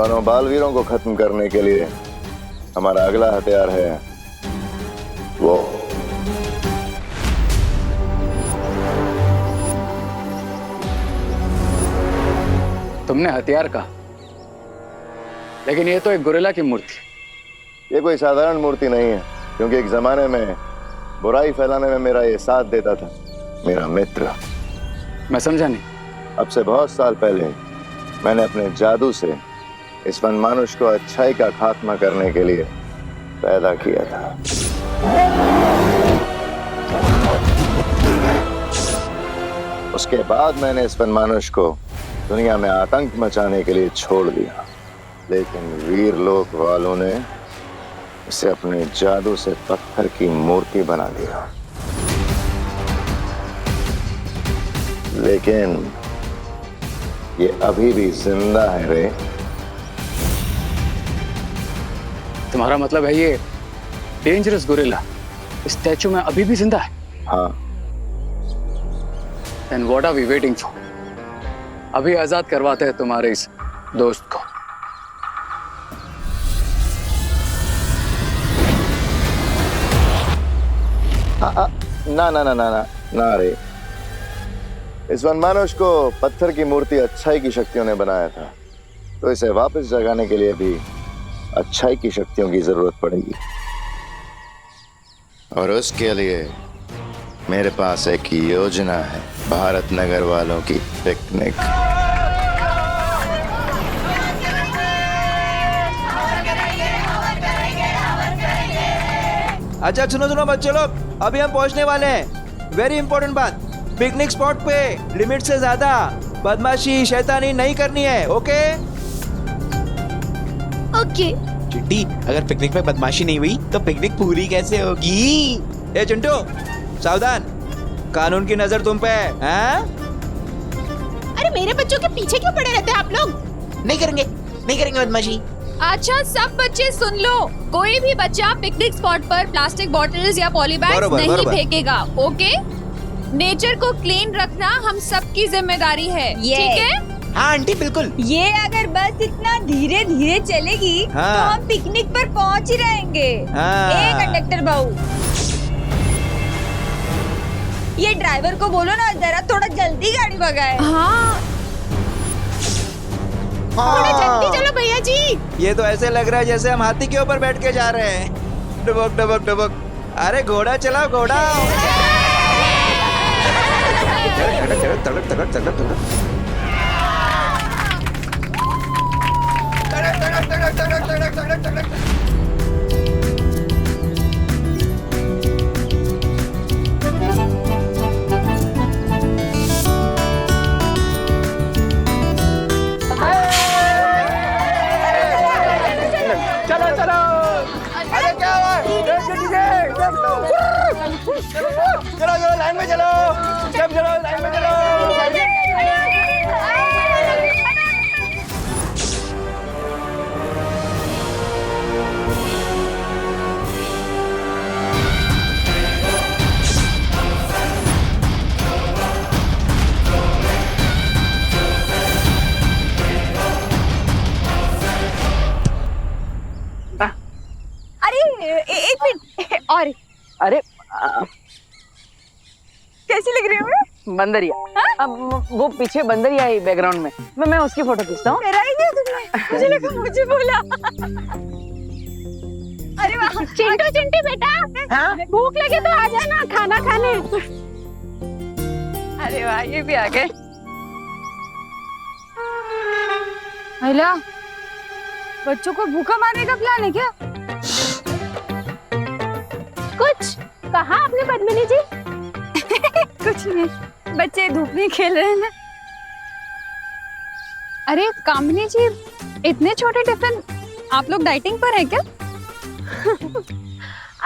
दोनों बालवीरों को खत्म करने के लिए हमारा अगला हथियार है वो। तुमने हथियार कहा, लेकिन ये तो एक गोरिल्ला की मूर्ति। ये कोई साधारण मूर्ति नहीं है, क्योंकि एक जमाने में बुराई फैलाने में मेरा ये साथ देता था मेरा मित्र। मैं समझा नहीं। अब से बहुत साल पहले मैंने अपने जादू से इस वनमानुष को अच्छाई का खात्मा करने के लिए पैदा किया था। उसके बाद मैंने इस वनमानुष को दुनिया में आतंक मचाने के लिए छोड़ दिया, लेकिन वीर लोक वालों ने इसे अपने जादू से पत्थर की मूर्ति बना दिया। लेकिन ये अभी भी जिंदा है रे। तुम्हारा मतलब है ये डेंजरस गोरिल्ला इस स्टैचू में अभी भी जिंदा है? हाँ। Then what are we waiting for? अभी आजाद करवाते हैं तुम्हारे इस दोस्त को। ना ना ना ना ना ना रे। इस वनमानुष को पत्थर की मूर्ति अच्छाई की शक्तियों ने बनाया था, तो इसे वापस जगाने के लिए भी अच्छाई की शक्तियों की जरूरत पड़ेगी। और उसके लिए मेरे पास एक योजना है, भारत नगर वालों की पिकनिक। अच्छा सुनो सुनो बच्चे लोग, अभी हम पहुंचने वाले हैं। वेरी इंपॉर्टेंट बात, पिकनिक स्पॉट पे लिमिट से ज्यादा बदमाशी शैतानी नहीं करनी है। Okay okay. चिंटी, अगर पिकनिक में बदमाशी नहीं हुई तो पिकनिक पूरी कैसे होगी? ए चिंटू, सावधान, कानून की नजर तुम पे है। अरे मेरे बच्चों के पीछे क्यों पड़े रहते हैं आप लोग? नहीं करेंगे बदमाशी। अच्छा सब बच्चे सुन लो, कोई भी बच्चा पिकनिक स्पॉट पर प्लास्टिक बॉटल्स या पॉली बैग्स नहीं फेंकेगा। ओके? नेचर को क्लीन रखना हम सबकी जिम्मेदारी है, ठीक है? हाँ आंटी बिल्कुल। ये अगर बस इतना धीरे धीरे चलेगी तो हम पिकनिक पर पहुंच ही रहेंगे। ए कंडक्टर बाबू, ये ड्राइवर को बोलो ना जरा थोड़ा जल्दी गाड़ी भगाए। हाँ थोड़ा जल्दी चलो भैया जी। ये तो ऐसे लग रहा है जैसे हम हाथी के ऊपर बैठ के जा रहे हैं। डबक डबक डबक। अरे घोड़ा चलाओ घोड़ा। तड़क तड़क तड़क तड़क तड़क। चलो लाइन में चलो, सब चलो लाइन में चलो। अरे एक मिनट और। अरे कैसी लग रही हूँ मैं? बंदरिया। वो पीछे बंदरिया है बैकग्राउंड में। मैं उसकी फोटो खींचता हूँ। मेरा ही नहीं तुमने, मुझे लगा मुझे बोला। अरे वाह। चिंटू चिंटी बेटा, हाँ? भूख लगे तो आ जाना खाना खाने। अरे वाह, ये भी आ गए। महिला, बच्चों को भूखा मारने का प्लान है क्या? कुछ कहा आपने पद्मिनी जी? कुछ नहीं, बच्चे धूप में खेल रहे हैं ना। अरे कामिनी जी, इतने छोटे टिफिन, आप लोग डाइटिंग पर है क्या?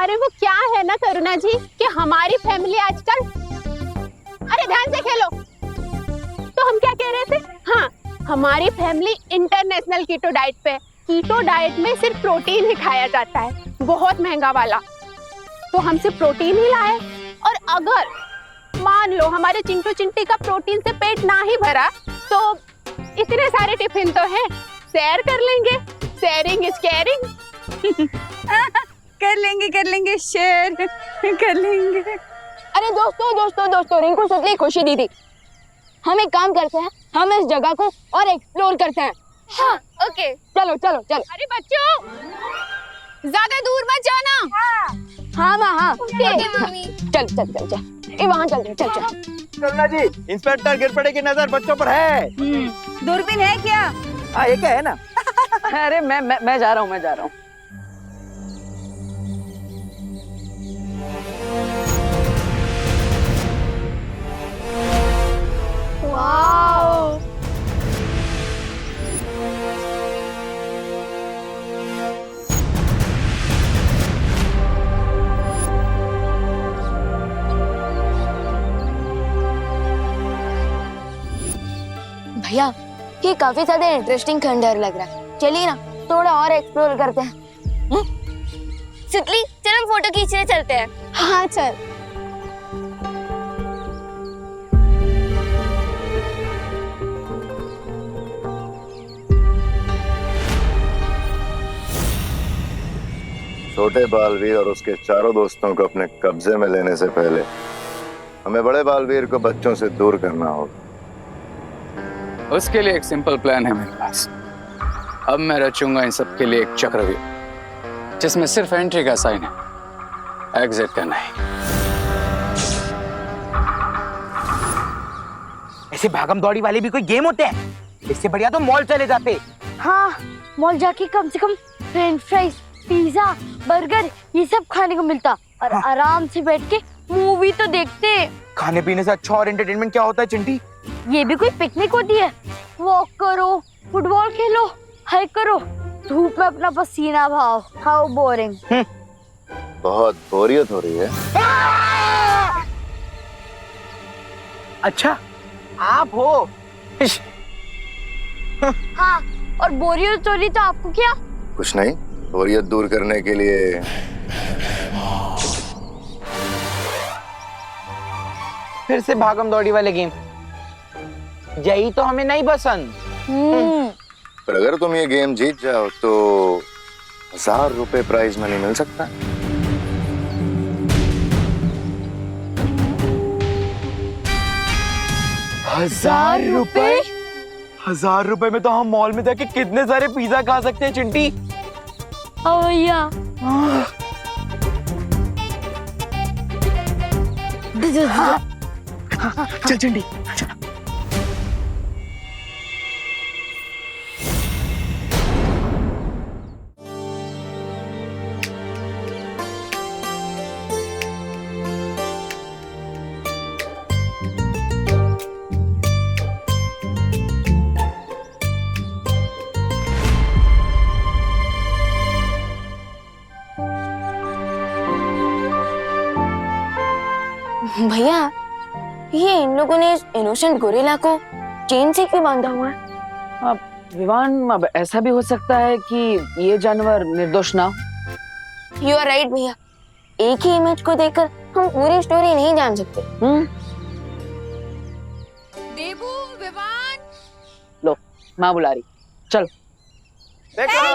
अरे वो क्या है ना करुणा जी कि हमारी फैमिली आजकल, अरे ध्यान से खेलो। तो हम क्या कह रहे थे? हाँ, हमारी फैमिली इंटरनेशनल कीटो डाइट पे। कीटो डाइट में सिर्फ प्रोटीन ही खाया जाता है, बहुत महंगा वाला। तो हम सिर्फ प्रोटीन ही लाए, और अगर मान लो हमारे चिंटू चिंटी का प्रोटीन से पेट ना ही भरा तो इतने सारे टिफिन तो हैं, शेयर कर लेंगे, शेयरिंग इज केयरिंग। कर लेंगे शेयर कर लेंगे। अरे दोस्तों रिंकू सुतली खुशी दी थी। हम एक काम करते हैं, हम इस जगह को और एक्सप्लोर करते हैं। हाँ ओके चलो। अरे बच्चों ज्यादा दूर मत जाना। हाँ ओके चल ये वहाँ चल। करुणा जी, इंस्पेक्टर गिरपड़े की नजर बच्चों पर है। दूरबीन है क्या? हाँ एक है ना। अरे मैं जा रहा हूँ। वाओ भैया ये काफी ज्यादा इंटरेस्टिंग खंडहर लग रहा है, चलिए ना थोड़ा और एक्सप्लोर करते हैं। सुतली चल हम फोटो खींचने चलते हैं। हाँ चल। छोटे बालवीर और उसके चारों दोस्तों को अपने कब्जे में लेने से पहले हमें बड़े बालवीर को बच्चों से दूर करना होगा। उसके लिए एक सिंपल प्लान है मेरे पास। अब मैं रचूंगा इन सब के लिए एक चक्रव्यूह जिसमें सिर्फ एंट्री का साइन है, एग्जिट का नहीं। ऐसे भागम दौड़ी वाले भी कोई गेम होते हैं? इससे बढ़िया तो मॉल चले जाते। हाँ मॉल जाके कम से कम फ्रेंच फ्राइज, पिज्जा, बर्गर ये सब खाने को मिलता और आराम से बैठ के मूवी तो देखते। खाने पीने से अच्छा और एंटरटेनमेंट क्या होता है चिंटी? ये भी कोई पिकनिक होती है? वॉक करो, फुटबॉल खेलो, हाइक करो, धूप में अपना पसीना बहाओ। How boring. बहुत बोरियत हो रही है। अच्छा आप हो? हाँ और बोरियत हो रही तो आपको क्या? कुछ नहीं, बोरियत दूर करने के लिए फिर से भागम दौड़ी वाले गेम, यही तो हमें नहीं पसंद। पर अगर तुम ये गेम जीत जाओ तो 1000 रुपए प्राइज मनी मिल सकता है। ₹1000? 1000 रुपए में तो हम मॉल में जाके कितने सारे पिज्जा खा सकते हैं चिंटी। भैया चल चिंटी। भैया ये इन लोगों ने इस इनोसेंट गोरिल्ला को चेन से क्यों बांधा हुआ है? अब विवान, अब ऐसा भी हो सकता है कि ये जानवर निर्दोष ना हो। यू आर राइट भैया, एक ही इमेज को देखकर हम पूरी स्टोरी नहीं जान सकते। देबू, विवान, लो माँ बुला रही, चल। देखो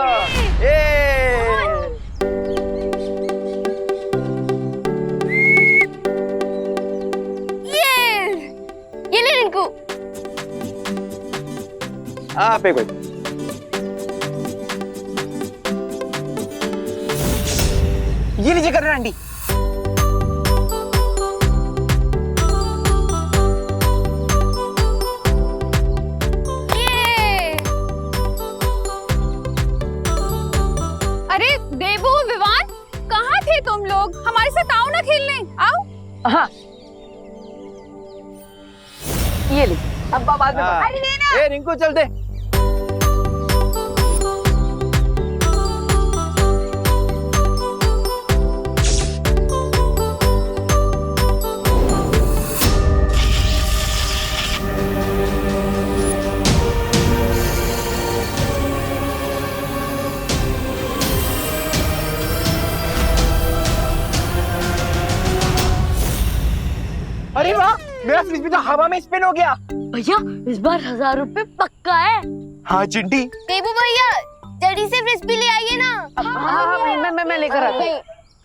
ये ले रिंकू। आप एक ये लीजिए करुणा आंटी। अरे देबू, विवान, कहाँ थे तुम लोग? हमारे साथ आओ ना खेलने, आओ। हाँ ये ले, अब बाद में। अरे लेना। रिंकू चल दे। अरे वाह, मैं मेरा फ्रिस्बी तो हवा में स्पिन हो गया। भैया इस बार 1000 रुपए पक्का है। हाँ चिंटी। देबू भैया जल्दी से फ्रिस्बी ले आइए ना। हाँ, मैं लेकर आता हूँ।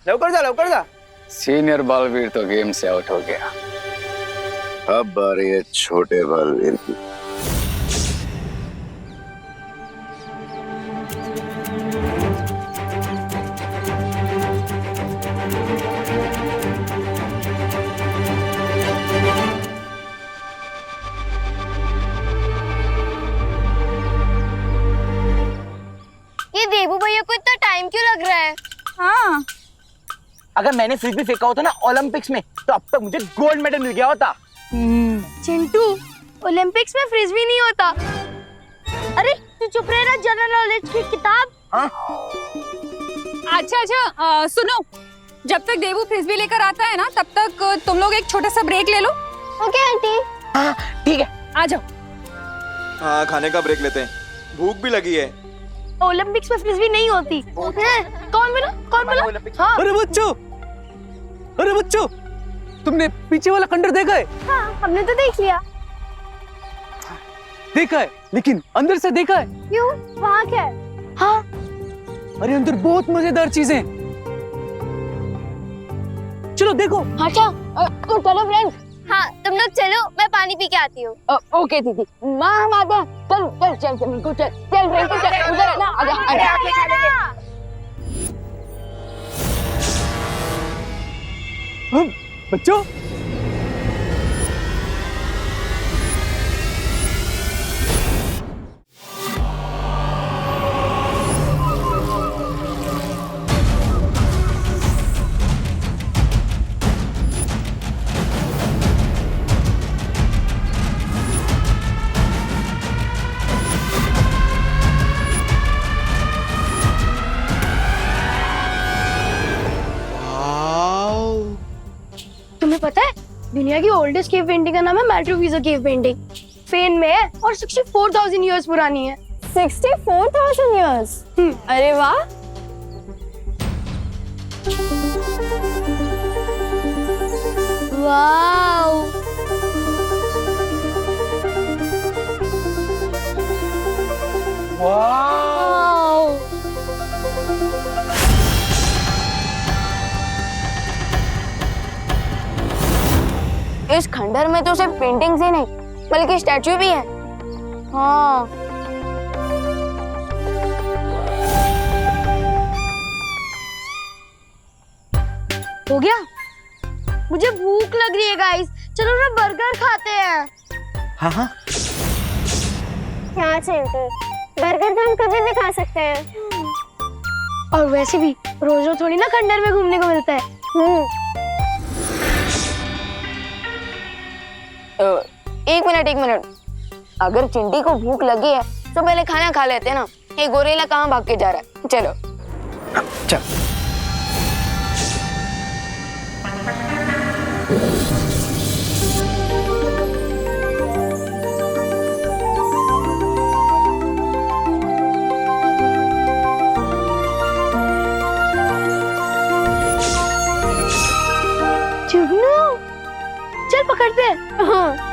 लवकर जा। सीनियर बलवीर तो गेम से आउट हो गया। अब बारी है छोटे बलवीर की। ये देबू भैया को इतना टाइम क्यों लग रहा है? हाँ अगर मैंने फ्रिस्बी फेंका होता ना ओलंपिक्स में तो अब तक मुझे गोल्ड मेडल मिल गया होता। चिंटू ओलंपिक्स में फ्रिस्बी नहीं होता। अरे तू चुप रह ना, जनरल नॉलेज की किताब। हाँ? अच्छा सुनो, जब तक देबू फ्रिस्बी लेकर आता है ना तब तक तुम लोग एक छोटा सा ब्रेक ले लो। Okay aunty. हाँ ठीक है। आ जाओ। हाँ खाने का ब्रेक लेते हैं, भूख भी लगी है। ओलंपिक्स में फ्रिस्बी नहीं होती। कौन बोला? हाँ अरे बच्चों तुमने पीछे वाला खंडर देखा है? हाँ हमने तो देख लिया। देखा है लेकिन अंदर से देखा है? क्यों, वहाँ क्या है? हाँ अरे अंदर बहुत मजेदार चीजें। चलो देखो। अच्छा तो चलो फ्रेंड्स। हाँ तुम लोग चलो, मैं पानी पी के आती हूँ। ओके दीदी, माँ हम आते हैं। चल फ्रेंड्स चल उधर ना आजा। बच्चों तुम्हें पता है दुनिया की ओल्डेस्ट केव पेंटिंग का नाम है मैट्रू वीजा केव पेंटिंग। स्पेन में है और 64,000 इयर्स पुरानी है। 64,000 इयर्स। अरे वाह। Wow wow. इस खंडर में तो सिर्फ पेंटिंग्स ही नहीं बल्कि स्टैचू भी है। हाँ हो गया। मुझे भूख लग रही है गाइस, चलो ना बर्गर खाते हैं। हाँ हाँ क्या चिंटू, बर्गर तो हम कभी भी खा सकते हैं। और वैसे भी रोज रोज थोड़ी ना खंडर में घूमने को मिलता है। एक मिनट, अगर चिंटी को भूख लगी है तो पहले खाना खा लेते हैं ना। ये गोरेला कहाँ भाग के जा रहा है? चलो चल। जुगनू चल पकड़ते हैं। हाँ।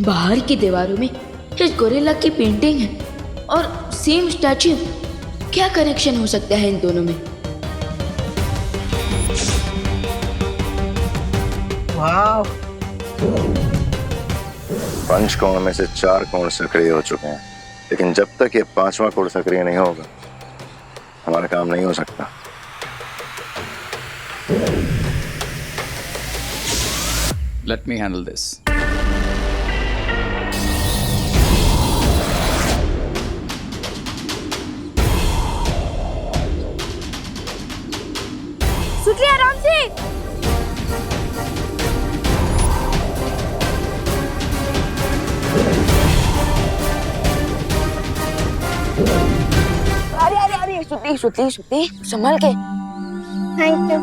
बाहर की दीवारों में इस गोरिल्ला की पेंटिंग है और सेम स्टैचू। क्या कनेक्शन हो सकता है इन दोनों में? वाह। 5 कोण में से 4 कोण सक्रिय हो चुके हैं, लेकिन जब तक ये 5वां कोण सक्रिय नहीं होगा हमारा काम नहीं हो सकता। Let me handle this. सुतली आराम से। श्रुति संभल के। Thank you.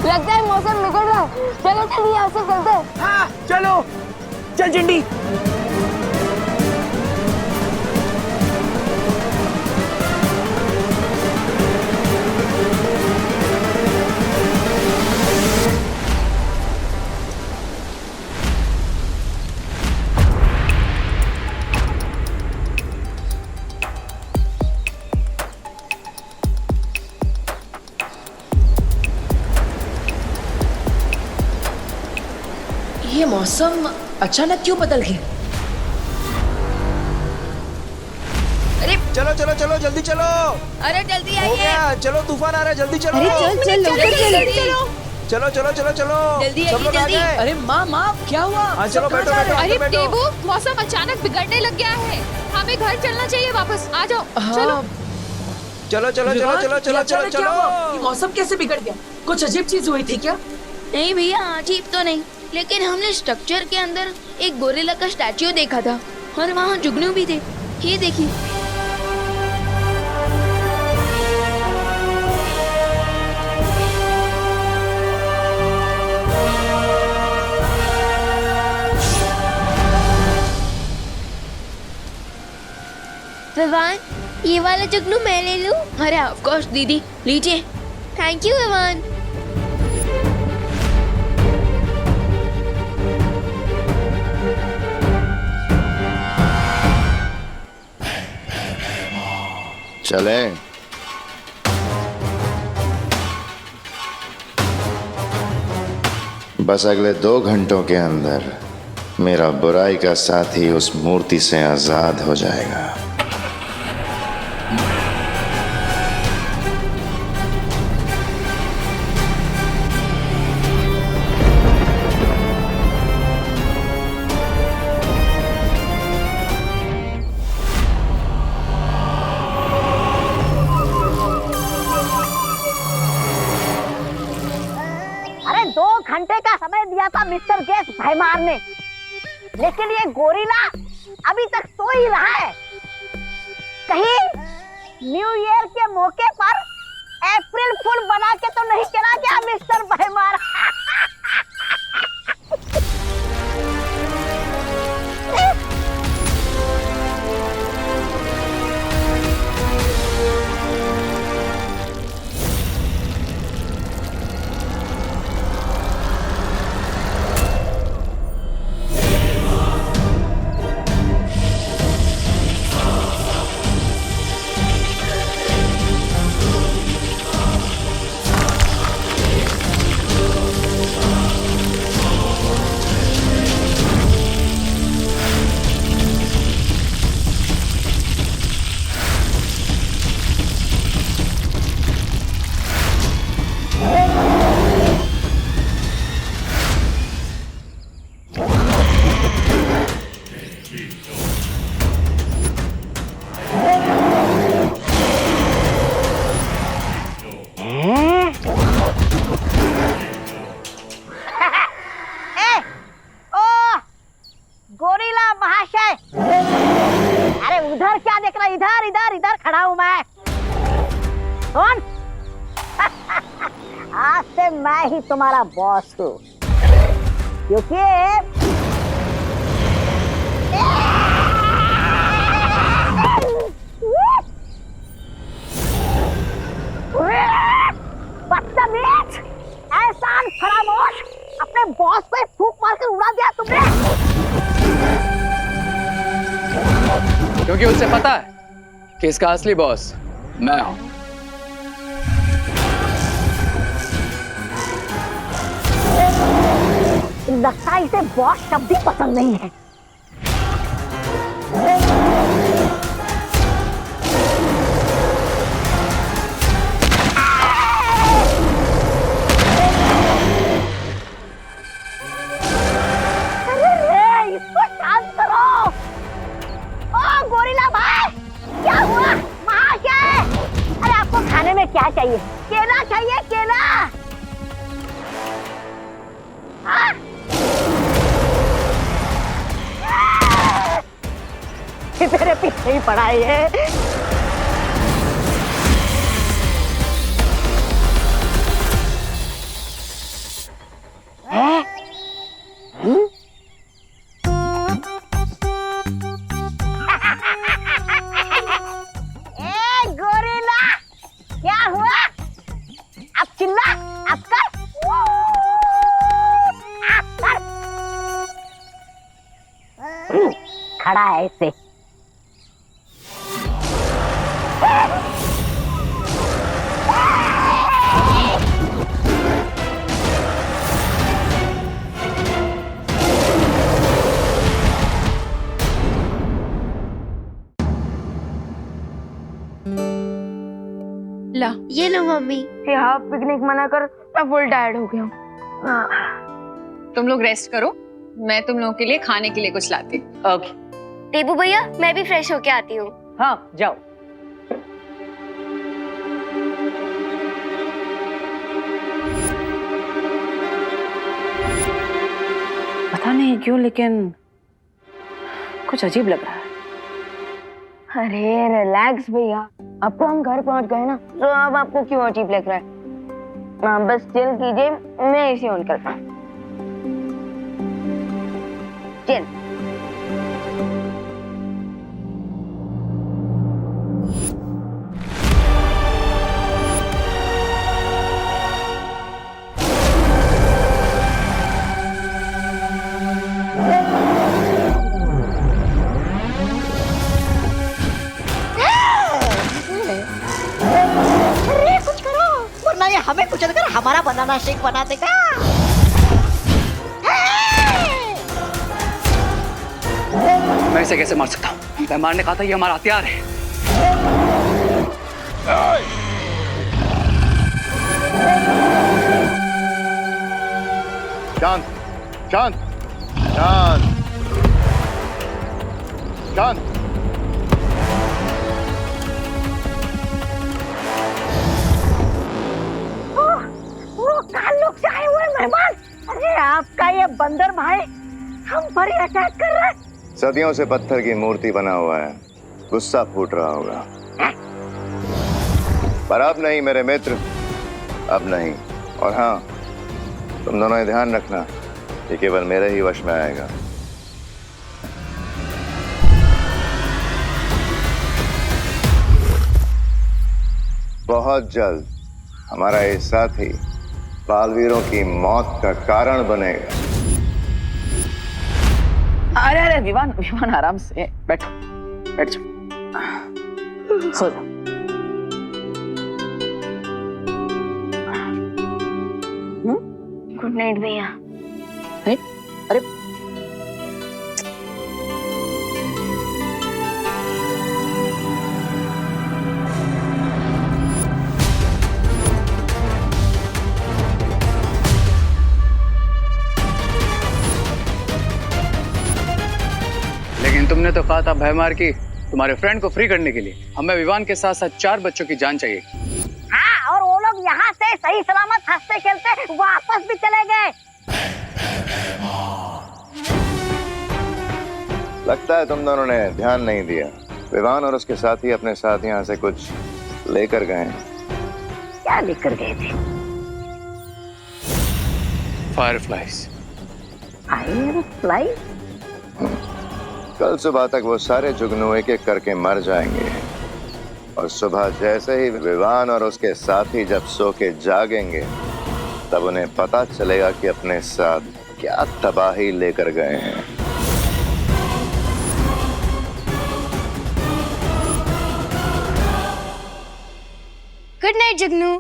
लगता है मौसम बिगड़ रहा है। चलो चलिए यहाँ से चलते हैं। हाँ चलो, चल चिंटी। ये मौसम अचानक क्यों बदल गया? अरे चलो चलो चलो जल्दी चलो। अरे जल्दी हो आइए। गया, चलो तूफान आ रहा है, जल्दी चलो। अरे चल चल जल्दी चलो चलो चलो चलो। जल्दी सब आइए, लोग आ जल्दी। गए। अरे माँ क्या हुआ? हाँ चलो बैठो बैठो अरे बैठो बैठो। देवू, मौसम अचानक बिगड़ने लग गया है, हमें घर चलना चाहिए वापस। आ जाओ चलो। चलो चलो चलो चलो चलो चलो चलो। मौसम कैसे बिगड़ गया? कुछ अजीब चीज हुई थी क्या? नहीं भैया, अजीब तो नहीं, लेकिन हमने स्ट्रक्चर के अंदर एक गोरिल्ला का स्टैच्यू देखा था और वहाँ जुगनू भी थे। ये देखिए। विवान, ये वाला जुगनू मैं ले लूं? अरे ऑफ कोर्स दीदी, लीजिए। Thank you Vivaan. चलें। बस अगले 2 घंटों के अंदर मेरा बुराई का साथी उस मूर्ति से आजाद हो जाएगा। अरे 2 घंटे का समय दिया था मिस्टर गैस भैमार ने, लेकिन ये गोरिल्ला अभी तक सो ही रहा है। कहीं न्यू ईयर के मौके पर अप्रैल फूल बना के तो नहीं चला गया मिस्टर भैमार? गोरिल्ला महाशय, अरे उधर क्या देख रहा है? इधर इधर इधर खड़ा हूं मैं। कौन? आज से मैं ही तुम्हारा बॉस हूँ, क्योंकि खामोश, अपने बॉस को फूंक मार कर उड़ा दिया तुमने। क्योंकि उसे पता है कि इसका असली बॉस मैं हूं। लगता है इसे बॉस शब्द ही पसंद नहीं है। अरे इसको शांत करो। ओ गोरिल्ला भाई, क्या हुआ? वहाँ क्या है? अरे आपको खाने में क्या चाहिए? केला चाहिए, केला। हाँ? तेरे पीछे ही पड़ा है। ए गोरिल्ला, क्या हुआ? अब चिल्ला, अब कर। खड़ा है ऐसे। ला ये लो मम्मी। हाँ पिकनिक मना कर, मैं फुल टायर्ड हो गया हूँ। तुम लोग रेस्ट करो, मैं तुम लोगों के लिए खाने के लिए कुछ लाती हूँ। ओके। देबू भैया मैं भी फ्रेश होके आती हूँ। हाँ जाओ। पता नहीं क्यों लेकिन कुछ अजीब लग रहा है। अरे रिलैक्स भैया, अब तो हम घर पहुंच गए ना, तो अब आपको क्यों अजीब लग रहा है? आप बस चिल कीजिए, मैं एसी ऑन करता हूँ। चिल। हमें कुचल कर हमारा बनाना शेक बना देगा। मैं इसे कैसे मार सकता हूँ? मैं मारने कहा था, ये हमारा हथियार है। शांत, शांत, शांत, शांत। ताल्लुक से आए हुए मेहमान। अरे आपका ये बंदर भाई हम पर ही अटैक कर रहा है। सदियों से पत्थर की मूर्ति बना हुआ है, गुस्सा फूट रहा होगा। पर अब नहीं मेरे मित्र, अब नहीं। और हाँ, तुम दोनों ध्यान रखना, ये केवल मेरे ही वश में आएगा। बहुत जल्द हमारा ये साथी बालवीरों की मौत का कारण बनेगा। अरे अरे विवान विवान आराम से बैठो, बैठ जाओ, सो जाओ। गुड नाइट भैया। अरे लेकिन तुमने तो कहा था भयमार की तुम्हारे फ्रेंड को फ्री करने के लिए हमें विवान के साथ साथ 4 बच्चों की जान चाहिए। हाँ, और वो लोग यहाँ से सही सलामत हंसते खेलते वापस भी चले गए। लगता है तुम दोनों ने ध्यान नहीं दिया। विवान और उसके साथी अपने साथ यहाँ से कुछ लेकर गए। क्या लेकर गए थे? फायरफ्लाइज। फायरफ्लाई? कल सुबह तक वो सारे जुगनू एक एक करके मर जाएंगे, और सुबह जैसे ही विवान और उसके साथी जब सो के जागेंगे तब उन्हें पता चलेगा कि अपने साथ क्या तबाही लेकर गए हैं। Good night Jagnu.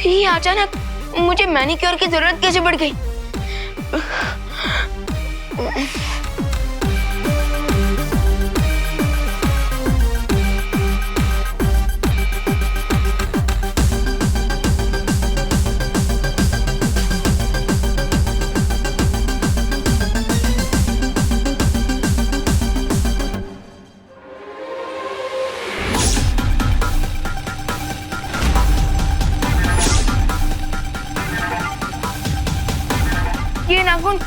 ये अचानक मुझे मैनिक्योर की जरूरत कैसे पड़ गई? ये नाखून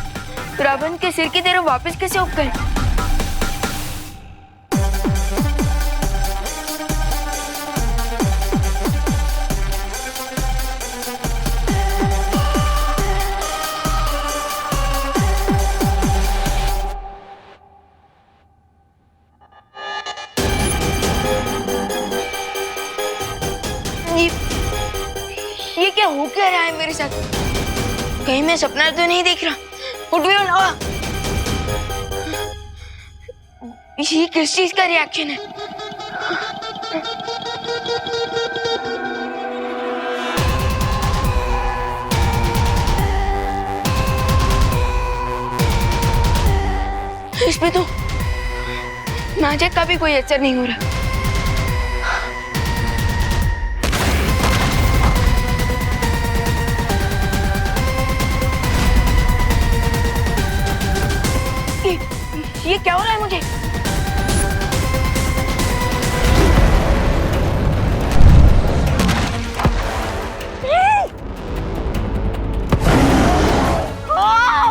रावण के सिर की तरह वापस कैसे उग गए? ये क्या हो क्या रहा है मेरे साथ? कहीं मैं सपना तो नहीं देख रहा? उठ भी ना। ये किस चीज का रिएक्शन है? इस पे तो मैजिक का भी कोई असर नहीं हो रहा। ये क्या हो रहा है मुझे?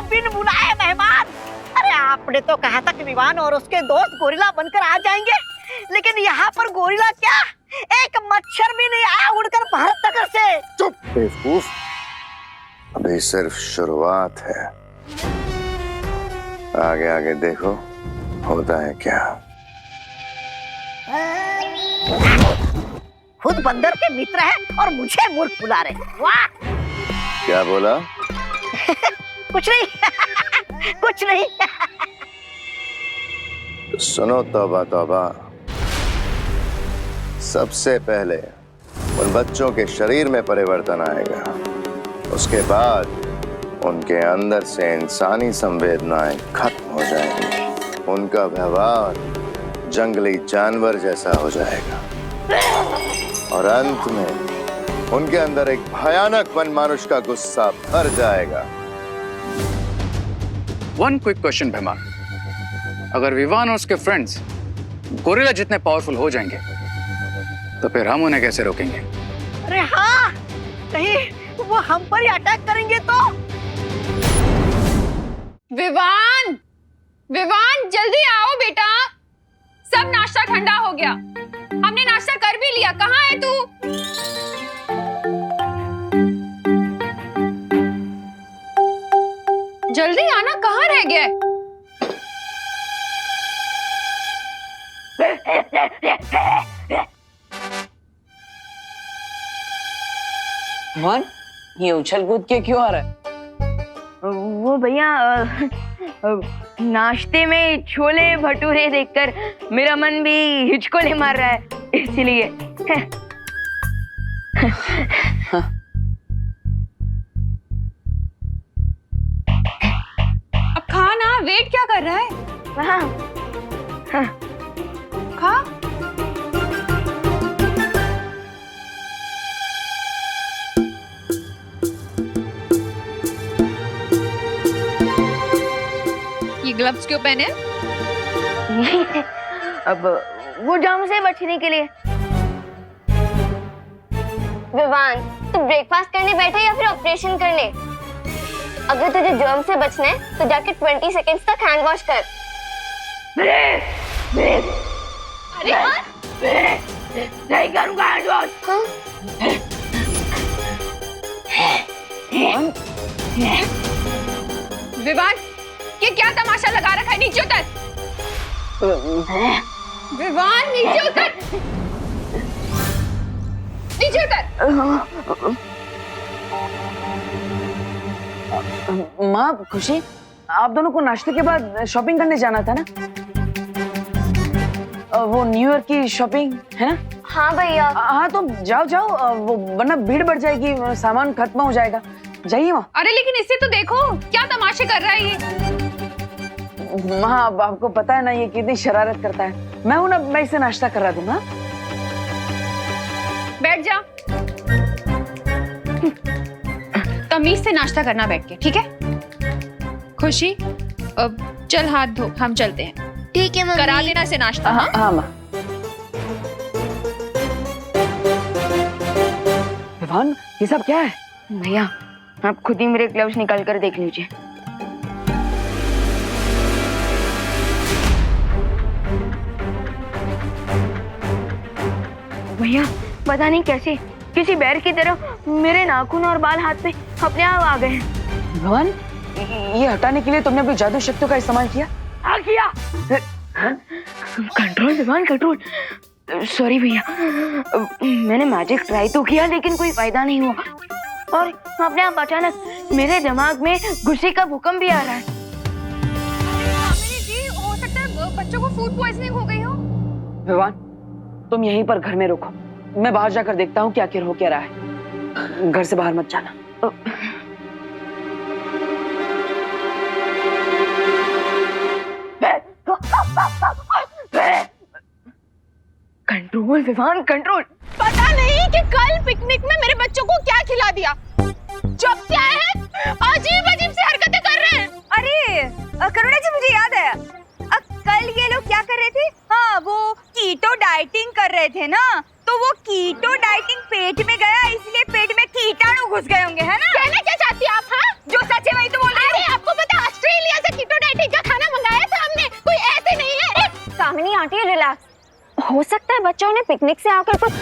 बिन बुलाए मेहमान। अरे आपने तो कहा था कि विवान और उसके दोस्त गोरिल्ला बनकर आ जाएंगे, लेकिन यहाँ पर गोरिल्ला क्या, एक मच्छर भी नहीं आया उड़कर भारत नगर से। चुप बेवकूफ, अभी सिर्फ शुरुआत है, आगे आगे देखो होता है क्या। खुद बंदर के मित्र हैं और मुझे मूर्ख बुला रहे। वाह! क्या बोला? कुछ नहीं कुछ नहीं। सुनो तौबा तौबा, सबसे पहले उन बच्चों के शरीर में परिवर्तन आएगा, उसके बाद उनके अंदर से इंसानी संवेदनाएं खत्म हो जाएंगी, उनका व्यवहार जंगली जानवर जैसा हो जाएगा और अंत में उनके अंदर एक भयानक वनमानुष का गुस्सा भर जाएगा। वन क्विक क्वेश्चन भैमान, अगर विवान और उसके फ्रेंड्स गोरिल्ला जितने पावरफुल हो जाएंगे तो फिर हम उन्हें कैसे रोकेंगे? अरे हाँ, कहीं वो हम पर ही अटैक करेंगे तो? विवान, विवान जल्दी आओ बेटा, सब नाश्ता ठंडा हो गया, हमने नाश्ता कर भी लिया, कहाँ है तू? जल्दी आना, कहाँ रह गया है? विवान, ये उछल कूद के क्यों आ रहा है? वो भैया नाश्ते में छोले भटूरे देखकर मेरा मन भी हिचकोले मार रहा है, इसलिए। अब खा ना, वेट क्या कर रहा है? खा। ये ग्लव्स क्यों पहने? अब वो जर्म से बचने के लिए। विवान, तू ब्रेकफास्ट करने बैठे या फिर ऑपरेशन करने? अगर तुझे जर्म से बचना है तो जाके 20 सेकंड्स तक हैंड वॉश कर। अरे हाँ? नहीं करूंगा हैंड वॉश। विवान, ये क्या तमाशा लगा रखा है? नीचे उतर। विवान, नीचे उतर। नीचे उतर। माँ, खुशी, आप दोनों को नाश्ते के बाद शॉपिंग करने जाना था ना? वो न्यू ईयर की शॉपिंग है ना? हाँ भैया। हाँ तो जाओ जाओ, वो वरना भीड़ बढ़ जाएगी, सामान खत्म हो जाएगा। जाइए माँ। अरे लेकिन इससे तो देखो क्या तमाशे कर रहा है ये। माँ, अब आपको पता है ना ये कितनी शरारत करता है। मैं हूं ना, मैं इसे नाश्ता करा दूंगा। बैठ जा। तमीज से नाश्ता करना बैठ के, ठीक है? खुशी, अब चल हाथ धो, हम चलते हैं। ठीक है मम्मी। करा देना इसे नाश्ता। हाँ हाँ माँ। विवान, ये सब क्या है? भैया, आप खुद ही मेरे ग्लव्स निकाल कर देख लीजिए। भैया, पता नहीं कैसे किसी बैर की तरह मेरे नाखून और बाल हाथ पे अपने आप आ गए हैं। विवान, ये हटाने के लिए तुमने अपनी जादू शक्तियों का इस्तेमाल किया? हाँ किया। Control Vivaan, control. सॉरी भैया, मैंने मैजिक ट्राई तो किया लेकिन कोई फायदा नहीं हुआ, और अपने आप अचानक मेरे दिमाग में गुस्से का भूकंप भी आ रहा है। जी, हो सकता है बच्चों को फूड पॉइजनिंग हो गई हो। विवान, तुम यहीं पर घर में रुको, मैं बाहर जाकर देखता हूँ क्या आखिर हो क्या रहा है। घर से बाहर मत जाना। Control Vivaan, control. पता नहीं कि कल पिकनिक में मेरे बच्चों को क्या खिला दिया। जब से आए हैं अजीब अजीब सी हरकतें कर रहे हैं। अरे करुणा जी, मुझे याद है, कल ये लोग क्या कर रहे थे? हाँ, वो कीटो डाइटिंग कर रहे थे ना, तो वो कीटो डाइटिंग पेट में गया, इसलिए पेट में कीटाणु घुस गए होंगे, है ना? कहना क्या चाहती हैं आप? हाँ, जो सच है वही तो बोल रही हूँ। अरे आपको पता, ऑस्ट्रेलिया से कीटो डाइटिंग का खाना मंगाया था हमने, कोई ऐसे नहीं है। कामिनी आंटी, रिलैक्स। हो सकता है बच्चों ने पिकनिक से आकर कुछ।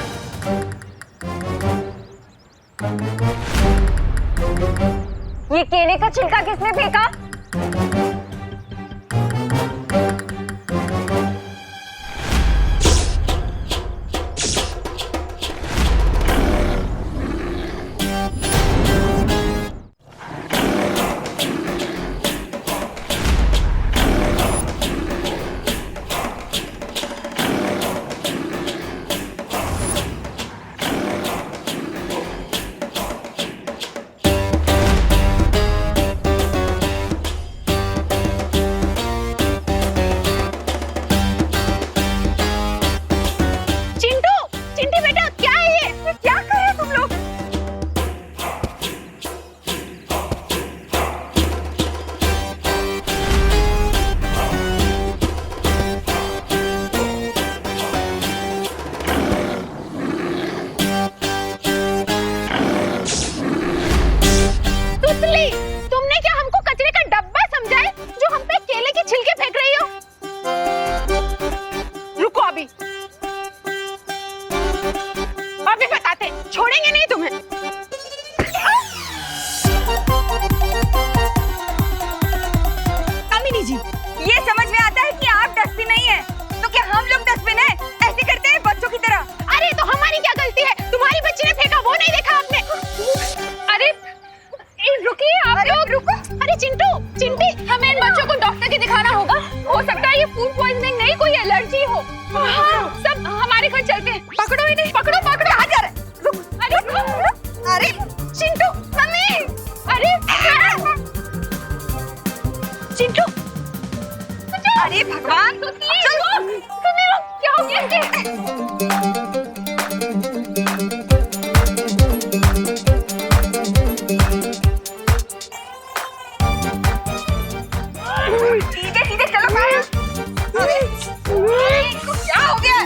ये केले का छिलका किसने फेंका? पगली जी, ये समझ में आता है कि आप डस्टबिन नहीं है, तो क्या हम लोग डस्टबिन है? ऐसे करते हैं बच्चों की तरह। अरे तो हमारी क्या गलती है? तुम्हारी बच्ची ने फेंका, वो नहीं देखा आपने? अरे रुकिए आप लोग, रुको। अरे चिंटू, चिंटी, हमें इन बच्चों को डॉक्टर के दिखाना होगा। हो सकता है ये फूड पॉइजनिंग नहीं, कोई एलर्जी हो। सब हमारे घर चलते हैं। पकड़ो इन्हें, पकड़ो पकड़ो। कहाँ जा रहे? रुक, अरे रुक। अरे चिंटू, मम्मी, अरे चिंटू, अरे भगवान, सुनिए, क्या हो गया इसे? सीधे सीधे चलो बाहर। अरे इनको क्या हो गया?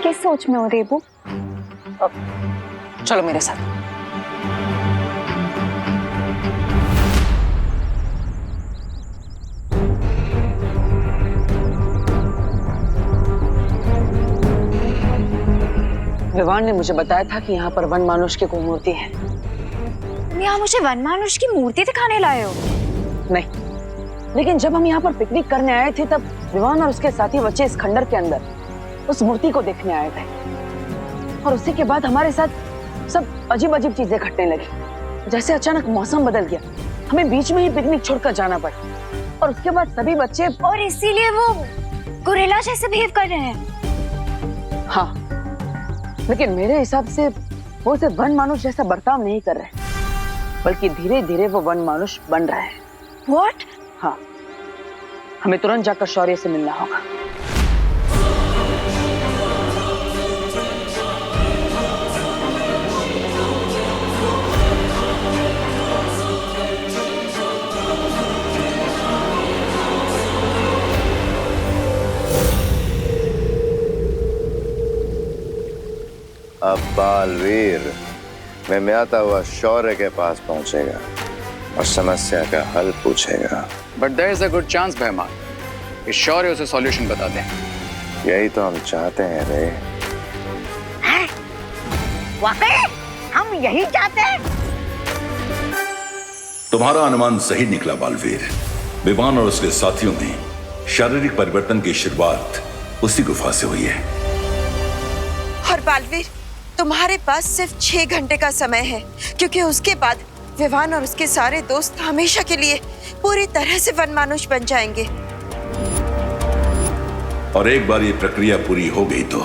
किस सोच में हो रेबू? चलो मेरे साथ। विवान ने मुझे बताया था कि यहाँ पर वन मानुष की कोई मूर्ति है। तुम यहाँ मुझे वन मानुष की मूर्ति दिखाने लाए हो? नहीं, लेकिन जब हम यहाँ पर पिकनिक करने आए थे तब विवान और उसके साथी बच्चे इस खंडर के अंदर उस मूर्ति को देखने आए थे, और उसी के बाद हमारे साथ सब अजीब अजीब चीजें घटने लगी। जैसे अचानक मौसम बदल गया, हमें बीच में ही पिकनिक छोड़कर जाना पड़ा, और उसके बाद सभी बच्चे, और इसीलिए वो गोरिल्ला जैसे बिहेव कर रहे हैं। हाँ, लेकिन मेरे हिसाब से वो सिर्फ वन मानुष जैसा बर्ताव नहीं कर रहे, बल्कि धीरे धीरे वो वन मानुष बन रहे हैं। What? हाँ, हमें तुरंत जाकर शौर्य से मिलना होगा। अब बालवीर में म्याता हुआ शौर्य के पास पहुंचेगा और समस्या का हल पूछेगा। But there is a good chance Bahman कि शौर्य उसे सॉल्यूशन बता दें। यही तो हम चाहते हैं रे। वाकई हम यही चाहते हैं। तुम्हारा अनुमान सही निकला बालवीर। विवान और उसके साथियों में शारीरिक परिवर्तन की शुरुआत उसी गुफा से हुई है। और बालवीर, तुम्हारे पास सिर्फ 6 घंटे का समय है, क्योंकि उसके बाद विवान और उसके सारे दोस्त हमेशा के लिए पूरी तरह से वनमानुष बन जाएंगे। और एक बार ये प्रक्रिया पूरी हो गई तो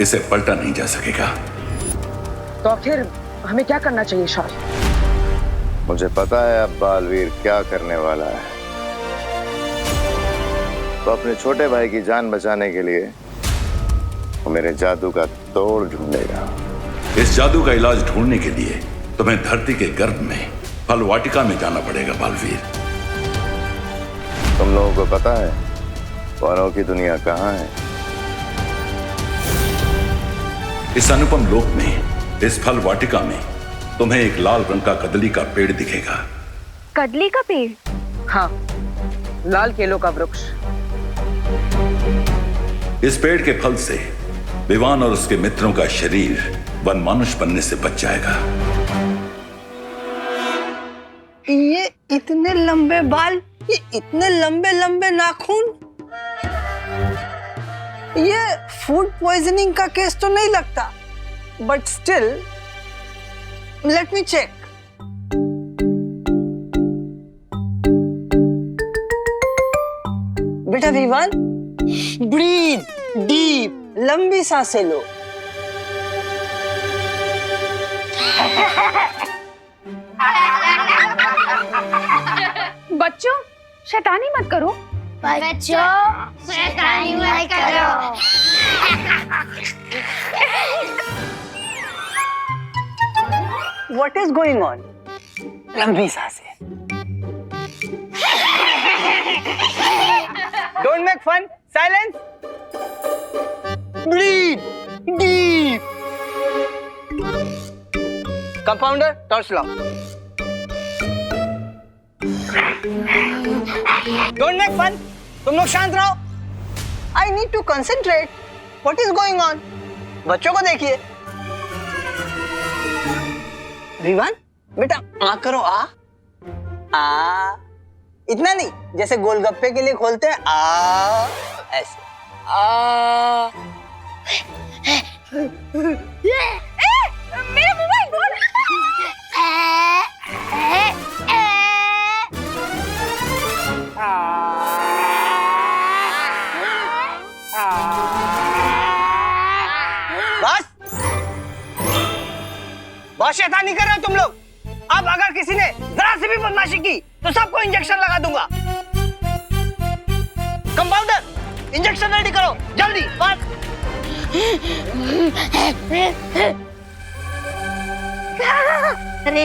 इसे पलटा नहीं जा सकेगा। तो आखिर हमें क्या करना चाहिए शौर्य? मुझे पता है अब बालवीर क्या करने वाला है। तो अपने छोटे भाई की जान बचाने के लिए वो मेरे जादू का तोड़ ढूंढेगा। इस जादू का इलाज ढूंढने के लिए तुम्हें धरती के गर्भ में फल वाटिका में जाना पड़ेगा बालवीर। तुम लोगों को पता है वनों की दुनिया कहाँ है? इस अनुपम लोक में, इस फल वाटिका में तुम्हें एक लाल रंग का कदली का पेड़ दिखेगा। कदली का पेड़? हाँ, लाल केलों का वृक्ष। इस पेड़ के फल से विवान और उसके मित्रों का शरीर वनमानुष बनने से बच जाएगा। ये इतने लंबे बाल, ये इतने लंबे लंबे नाखून, ये फूड पॉइजनिंग का केस तो नहीं लगता, but still let me check. बेटा विवान, ब्रीथ डीप, लंबी सांसें लो। बच्चों, शैतानी मत करो। बच्चों, शैतानी मत करो। What is going on? लंबी सांसें। Don't make fun. Silence. Breathe deep. Compounder, torch law. Don't make fun. तुम लोग शांत रहो. I need to concentrate. What is going on? बच्चों को देखिए। विवान बेटा आ करो, आ इतना नहीं, जैसे गोलगप्पे के लिए खोलते हैं आ, ऐसे मेरा मोबाइल फोन। बस बहुत शैतानी कर रहे हो तुम लोग। अब अगर किसी ने जरा सी भी बदमाशी की तो सबको इंजेक्शन लगा दूंगा। कंपाउंडर इंजेक्शन रेडी करो जल्दी। बस अरे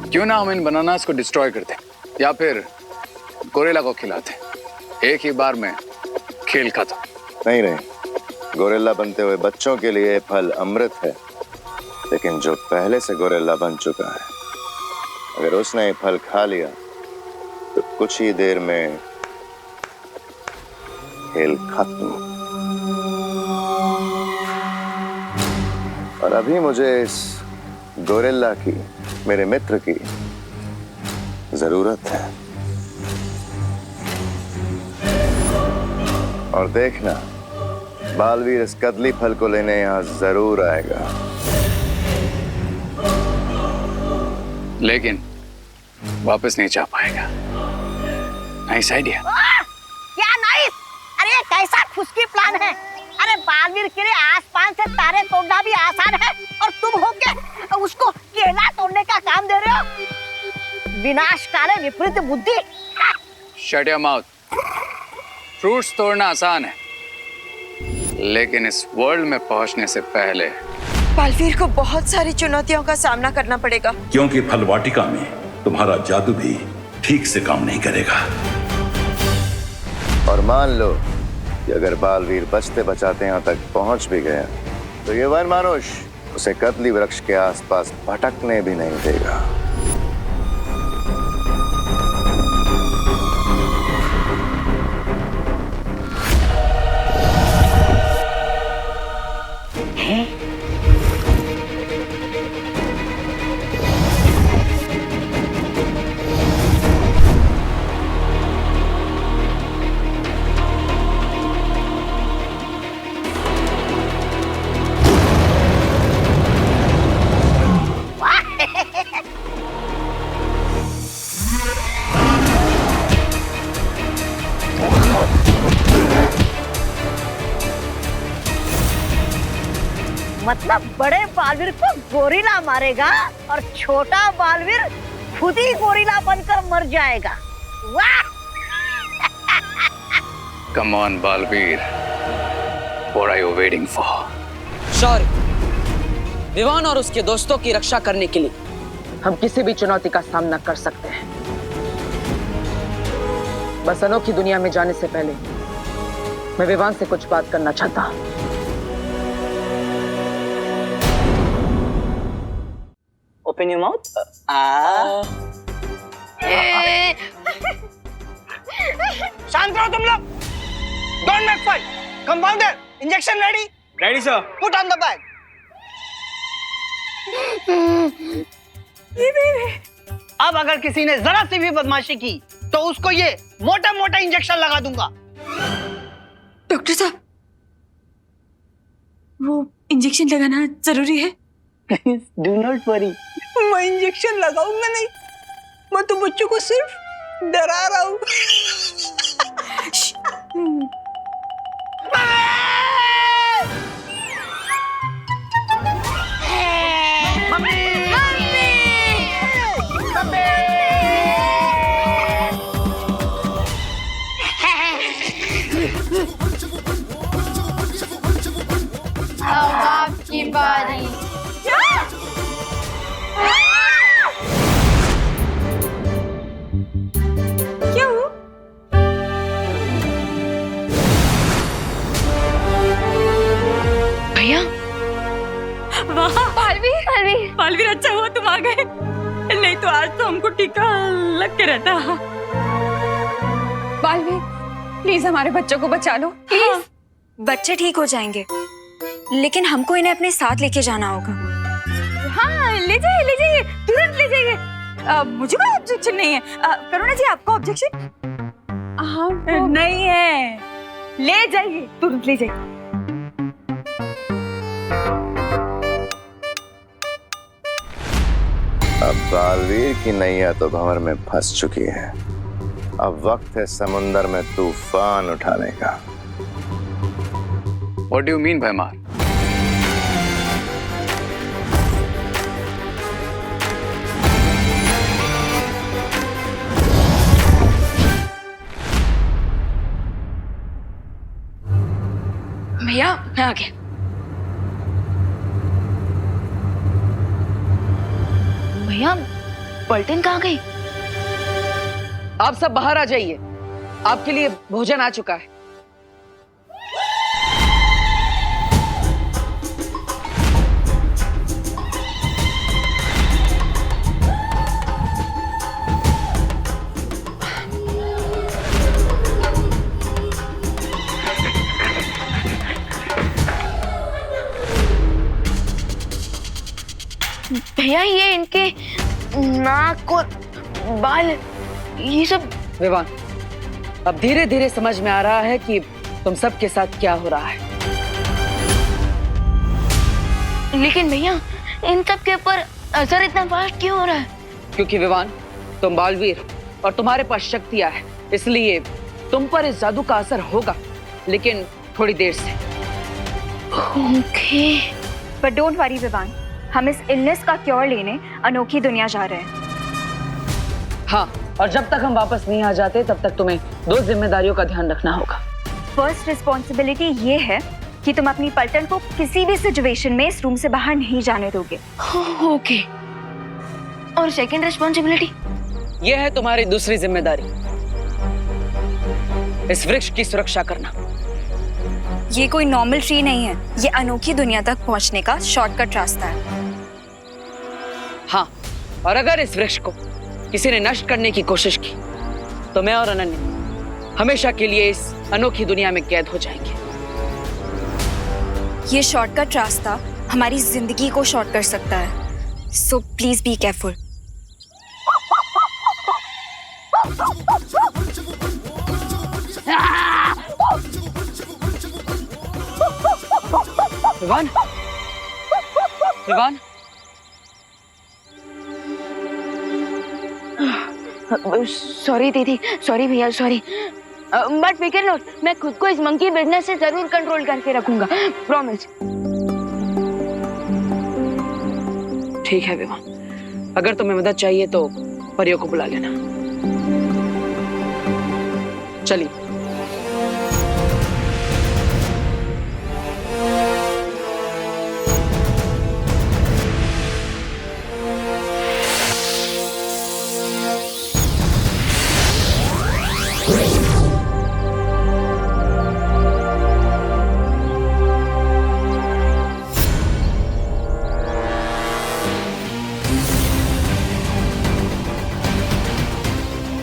क्यों ना हम इन बनानास को डिस्ट्रॉय करते या फिर गोरिल्ला को खिलाते, एक ही बार में खेल खत्म। नहीं नहीं, गोरिल्ला बनते हुए बच्चों के लिए फल अमृत है, लेकिन जो पहले से गोरिल्ला बन चुका है, अगर उसने ये फल खा लिया तो कुछ ही देर में खेल खत्म। और अभी मुझे इस गोरिल्ला की, मेरे मित्र की जरूरत है। और देखना, बालवीर इस कदली फल को लेने यहां जरूर आएगा। लेकिन वापस नहीं जा पाएगा। Nice idea. क्या नाइस? अरे कैसा खुशकी प्लान है। अरे बालवीर के लिए आसमान से तारे तोड़ना भी आसान है और तुम होके उसको केला तोड़ने का काम दे रहे हो। विनाशकारी विपरीत बुद्धि। Shut your mouth. फ्रूट्स तोड़ना आसान है, लेकिन इस वर्ल्ड में पहुंचने से पहले बालवीर को बहुत सारी चुनौतियों का सामना करना पड़ेगा। क्योंकि फल वाटिका में तुम्हारा जादू भी ठीक से काम नहीं करेगा। और मान लो कि अगर बालवीर बचते बचाते यहां तक पहुंच भी गया तो ये वन मानुष उसे कदली वृक्ष के आसपास भटकने भी नहीं देगा। मतलब बड़े बालवीर को गोरिल्ला मारेगा और छोटा बालवीर खुद ही गोरिल्ला बनकर मर जाएगा। वाह! Come on Baalveer, what are you waiting for? Sorry, Vivaan और उसके दोस्तों की रक्षा करने के लिए हम किसी भी चुनौती का सामना कर सकते हैं। बस अनोखी दुनिया में जाने से पहले मैं विवान से कुछ बात करना चाहता हूं। Open your mouth. शांत रहो तुम लोग। Don't make fight. Compounder injection ready? Ready sir. Put on the bag. अब अगर किसी ने जरा सी भी बदमाशी की तो उसको ये मोटा मोटा इंजेक्शन लगा दूंगा। डॉक्टर साहब, वो इंजेक्शन लगाना जरूरी है? डू नॉट वरी, मैं इंजेक्शन लगाऊंगा नहीं, मैं तो बच्चों को सिर्फ डरा रहा हूँ। अब आपकी बारी। भैया वाह बालवीर बालवीर अच्छा हुआ तुम आ गए, नहीं तो आज तो हमको टीका लग के रहता। बालवीर प्लीज हमारे बच्चों को बचा लो प्लीज। हाँ, बच्चे ठीक हो जाएंगे, लेकिन हमको इन्हें अपने साथ लेके जाना होगा। हाँ ले जाइए तुरंत ले जाइए। मुझे कोई ऑब्जेक्शन नहीं है। करुणा जी आपको ऑब्जेक्शन? हाँ नहीं है, ले जाइए तुरंत ले जाइए। अब बालवीर की नैया तो भंवर में फंस चुकी है। अब वक्त है समुंदर में तूफान उठाने का। What do you mean, भैमार? भैया मैं आ गया। भैया पलटन कहाँ गई? आप सब बाहर आ जाइए, आपके लिए भोजन आ चुका है। भैया ये इनके नाक और बाल ये सब। विवान, अब धीरे धीरे समझ में आ रहा है कि तुम सबके साथ क्या हो रहा है। लेकिन भैया इन सब के ऊपर असर इतना फास्ट क्यों हो रहा है? क्योंकि विवान तुम बालवीर और तुम्हारे पास शक्तियां है, इसलिए तुम पर इस जादू का असर होगा, लेकिन थोड़ी देर से। ओके। पर डोंट वरी विवान, हम इस इलनेस का क्योर लेने अनोखी दुनिया जा रहे हैं। हाँ, और जब तक हम वापस नहीं आ जाते तब तक तुम्हें 2 जिम्मेदारियों का ध्यान रखना होगा। फर्स्ट रिस्पॉन्सिबिलिटी ये है कि तुम अपनी पलटन को किसी भी सिचुएशन में इस रूम से बाहर नहीं जाने दोगे। ओके। और सेकंड रिस्पॉन्सिबिलिटी? यह है तुम्हारी दूसरी जिम्मेदारी, इस वृक्ष की सुरक्षा करना। ये कोई नॉर्मल ट्री नहीं है, ये अनोखी दुनिया तक पहुंचने का शॉर्टकट रास्ता है। हाँ, और अगर इस वृक्ष को किसी ने नष्ट करने की कोशिश की तो मैं और अनन्या हमेशा के लिए इस अनोखी दुनिया में कैद हो जाएंगे। ये शॉर्टकट रास्ता हमारी जिंदगी को शॉर्ट कर सकता है, so please be careful. Vivaan, Vivaan, sorry दीदी, सॉरी भैया, सॉरी। बट फिकर नॉट, मैं खुद को इस मंकी बिजनेस से जरूर कंट्रोल करके रखूंगा, प्रॉमिस। ठीक है विवान, अगर तुम्हें मदद चाहिए तो परियों को बुला लेना। चलिए।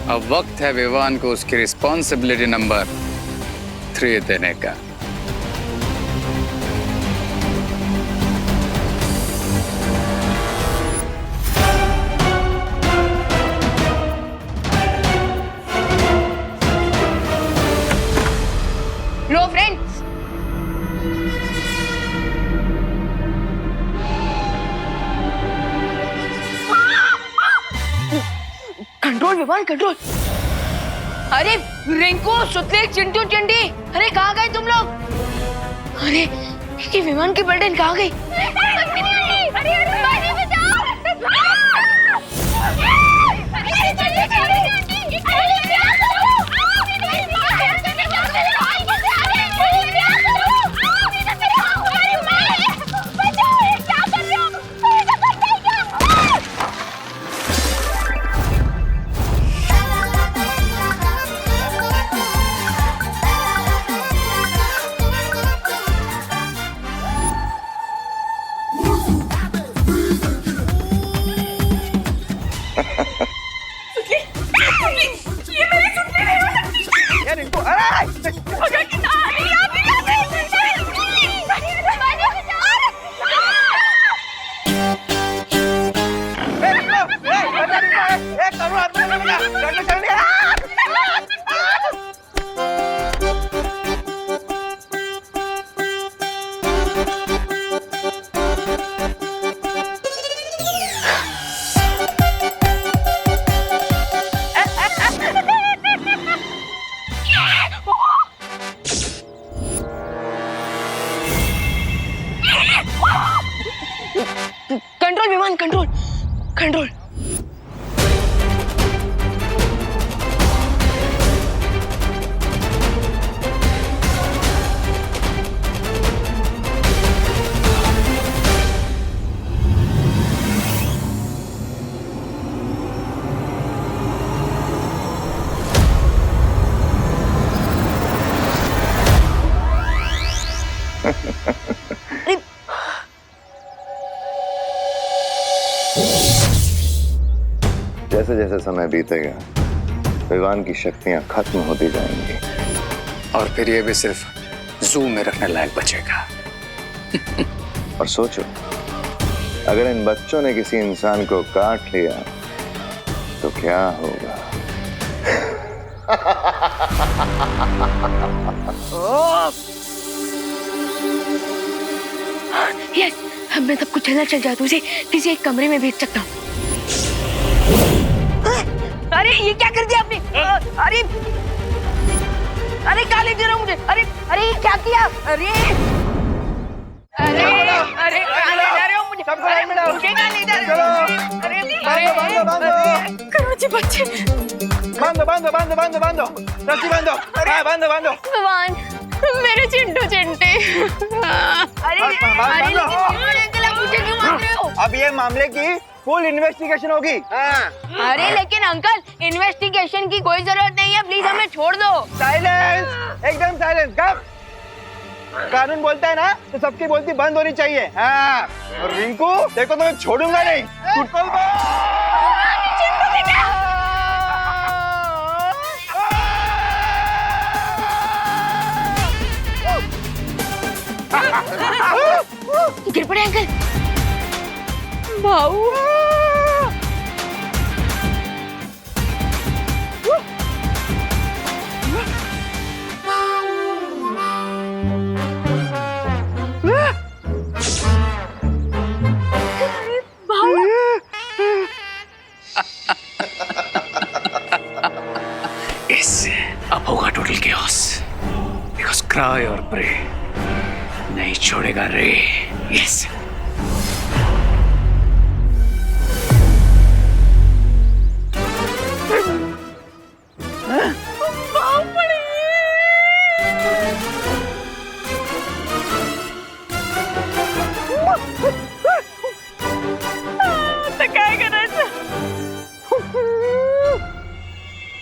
अब वक्त है विवान को उसकी रिस्पॉन्सिबिलिटी नंबर 3 देने का। लो फ्रेंड्स, कंट्रोल विवान, कंट्रोल। अरे रिंकू, सुतले, चिंटू, चिंटी, अरे कहाँ गए तुम लोग? अरे ये विमान की पलटन कहाँ गई? Vivaan control control. जैसे जैसे समय बीतेगा विवान की शक्तियां खत्म होती जाएंगी और फिर ये भी सिर्फ जू में रखने लायक बचेगा। और सोचो, अगर इन बच्चों ने किसी इंसान को काट लिया तो क्या होगा? यस, अब मैं सबको चला चल जादू से किसी एक कमरे में भेज सकता हूँ। अरे ये क्या कर दिया आपने? अरे अरे कहाँ ले जा रहे हो मुझे? अरे अरे ये क्या किया? अरे अरे अरे कहाँ ले जा रहे हो मुझे? मुझे कहाँ ले जा रहे हो? अरे करो जी बच्चे। बांधो बांधो बांधो बांधो बांधो रस्सी बांधो। हाँ बांधो बांधो। विवान, मेरे चिंटू चिंटी। अरे अरे अंकल आप मुझे क्यों मार रहे हो? अब ये मामले की फुल इन्वेस्टिगेशन होगी। अरे लेकिन अंकल इन्वेस्टिगेशन की कोई जरूरत नहीं है, प्लीज हमें छोड़ दो। साइलेंस, एकदम साइलेंस। कानून बोलता है ना तो सबकी बोलती बंद होनी चाहिए। हाँ, और रिंकू देखो तो मैं छोड़ूंगा नहीं। गिर पड़े अंकल। भाऊ अब होगा टोटल केओस, बिकॉज़ क्राई और प्रे नहीं छोड़ेगा रे। यस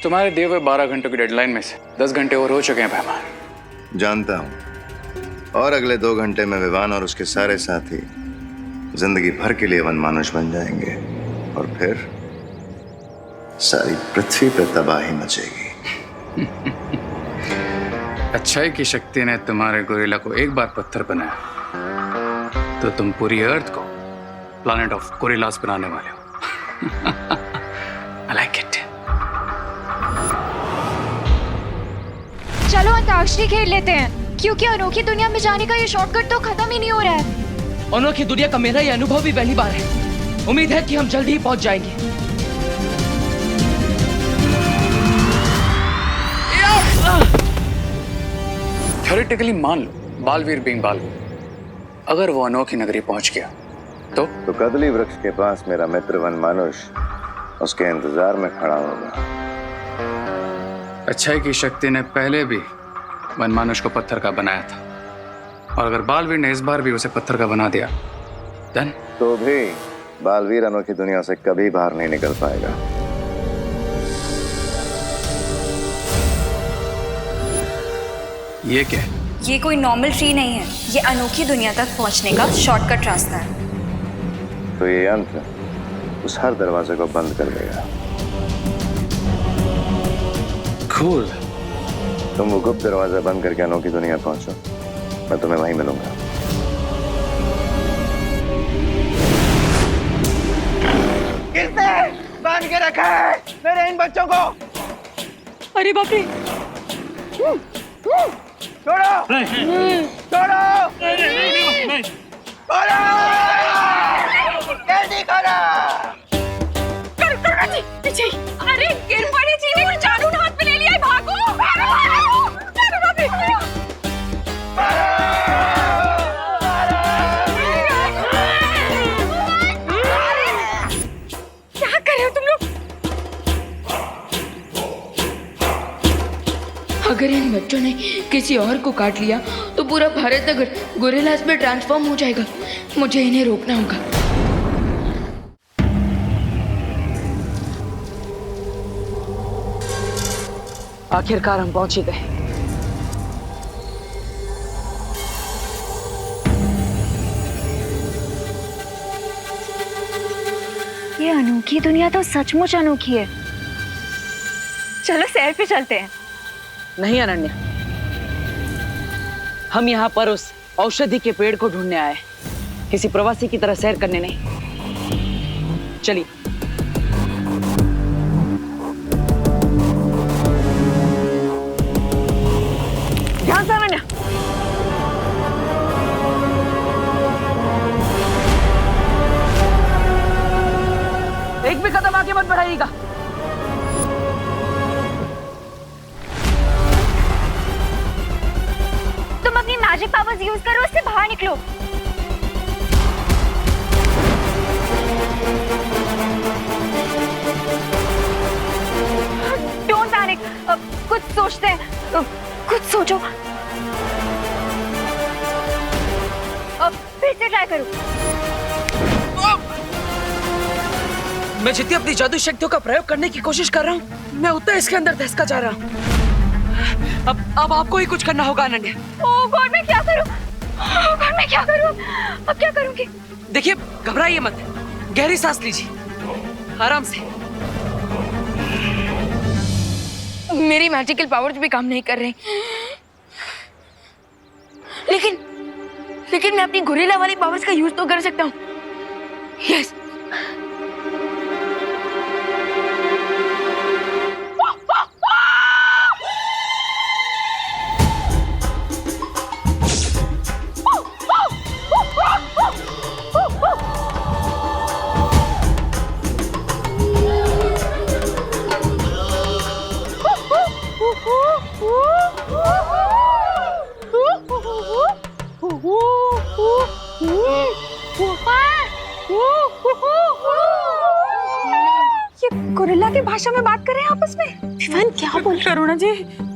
तुम्हारे दिए हुए 12 घंटों की डेडलाइन में से 10 घंटे और हो चुके हैं पैमान। जानता हूं, और अगले 2 घंटे में विवान और उसके सारे साथी जिंदगी भर के लिए वनमानुष बन जाएंगे और फिर सारी पृथ्वी पर तबाही मचेगी। अच्छाई की शक्ति ने तुम्हारे गोरिल्ला को एक बार पत्थर बनाया तो तुम पूरी अर्थ को प्लैनेट ऑफ गोरिल्लास बनाने वाले हो। I like it. चलो अंताक्षरी खेल लेते हैं, क्योंकि अनोखी दुनिया में जाने का ये शॉर्टकट तो खत्म ही नहीं हो रहा है। अनोखी दुनिया का मेरा ये अनुभव भी पहली बार है। उम्मीद है कि हम जल्द ही पहुंच जाएंगे। थ्योरेटिकली मान लो बालवीर बीइंग बालवीर, अगर वो अनोखी नगरी पहुंच गया तो कदली वृक्ष के पास मेरा मित्र वनमानुष उसके इंतजार में खड़ा होगा। अच्छाई की शक्ति ने पहले भी वनमानुष को पत्थर का बनाया था, और अगर बालवीर ने इस बार भी उसे पत्थर का बना दिया देन तो भी बालवीर अनोखी दुनिया से कभी बाहर नहीं निकल पाएगा। ये क्या है? ये कोई नॉर्मल ट्री नहीं है, ये अनोखी दुनिया तक पहुंचने का शॉर्टकट रास्ता है। तो ये यंत्र उस हर दरवाजे को बंद कर देगा। Cool. तुम वो गुप्त दरवाजा बंद करके अनोखी दुनिया पहुंचो, मैं तुम्हें वहीं मिलूंगा। किसने बांध के रखा है मेरे इन बच्चों को? अरे बाप रे! छोड़ो! छोड़ो! छोड़ो! जल्दी करो! करुणा जी, पीछे! अरे गिर पड़ी चीनी को जादू हाथ में ले लिया है, भागो! करुणा जी! अगर इन बच्चों ने किसी और को काट लिया तो पूरा भारत नगर गोरिल्लास में ट्रांसफॉर्म हो जाएगा। मुझे इन्हें रोकना होगा। आखिरकार हम पहुंच ही गए। ये अनोखी दुनिया तो सचमुच अनोखी है। चलो सैर पे चलते हैं। नहीं अनन्या, हम यहाँ पर उस औषधि के पेड़ को ढूंढने आए, किसी प्रवासी की तरह सैर करने नहीं। चलिए। ध्यान से अनन्या। एक भी कदम आगे मत बढ़ाइएगा। तुम अपनी मैजिक पावर्स यूज करो, उससे बाहर निकलो। डोंट पैनिक, कुछ सोचते हैं, कुछ सोचो। फिर से ट्राई करो। मैं जितनी अपनी जादू शक्तियों का प्रयोग करने की कोशिश कर रहा हूँ, मैं उतना इसके अंदर धंसता जा रहा हूँ। अब आपको ही कुछ करना होगा अनन्या। ओह गॉड, मैं क्या करूं? ओह गॉड, मैं क्या करूं? अब क्या करूंगी? देखिए, घबराइए मत, गहरी सांस लीजिए, आराम से। मेरी मैजिकल पावर्स भी काम नहीं कर रही। लेकिन मैं अपनी गोरिल्ला वाली पावर्स का यूज तो कर सकता हूँ। यस। ये गोरिल्ला की भाषा में बात कर रहे हैं आपस में। विवान क्या बोल रहे? करुणा जी,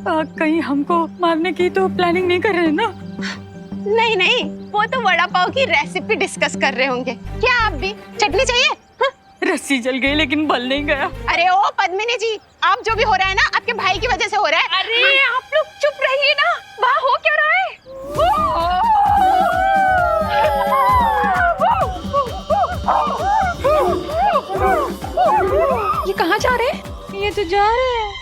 कहीं हमको मारने की तो प्लानिंग नहीं कर रहे हैं ना? नहीं नहीं, वो तो वड़ा पाव की रेसिपी डिस्कस कर रहे होंगे। क्या आप भी चटनी चाहिए? हाँ? रस्सी जल गई लेकिन बल नहीं गया। अरे ओ पद्मिनी जी, आप जो भी हो रहा है ना, आपके भाई की वजह से हो रहा है। अरे आप लोग चुप रहिए ना, वहाँ हो क्या रहा है? ये कहाँ जा रहे हैं? ये तो जा रहे हैं।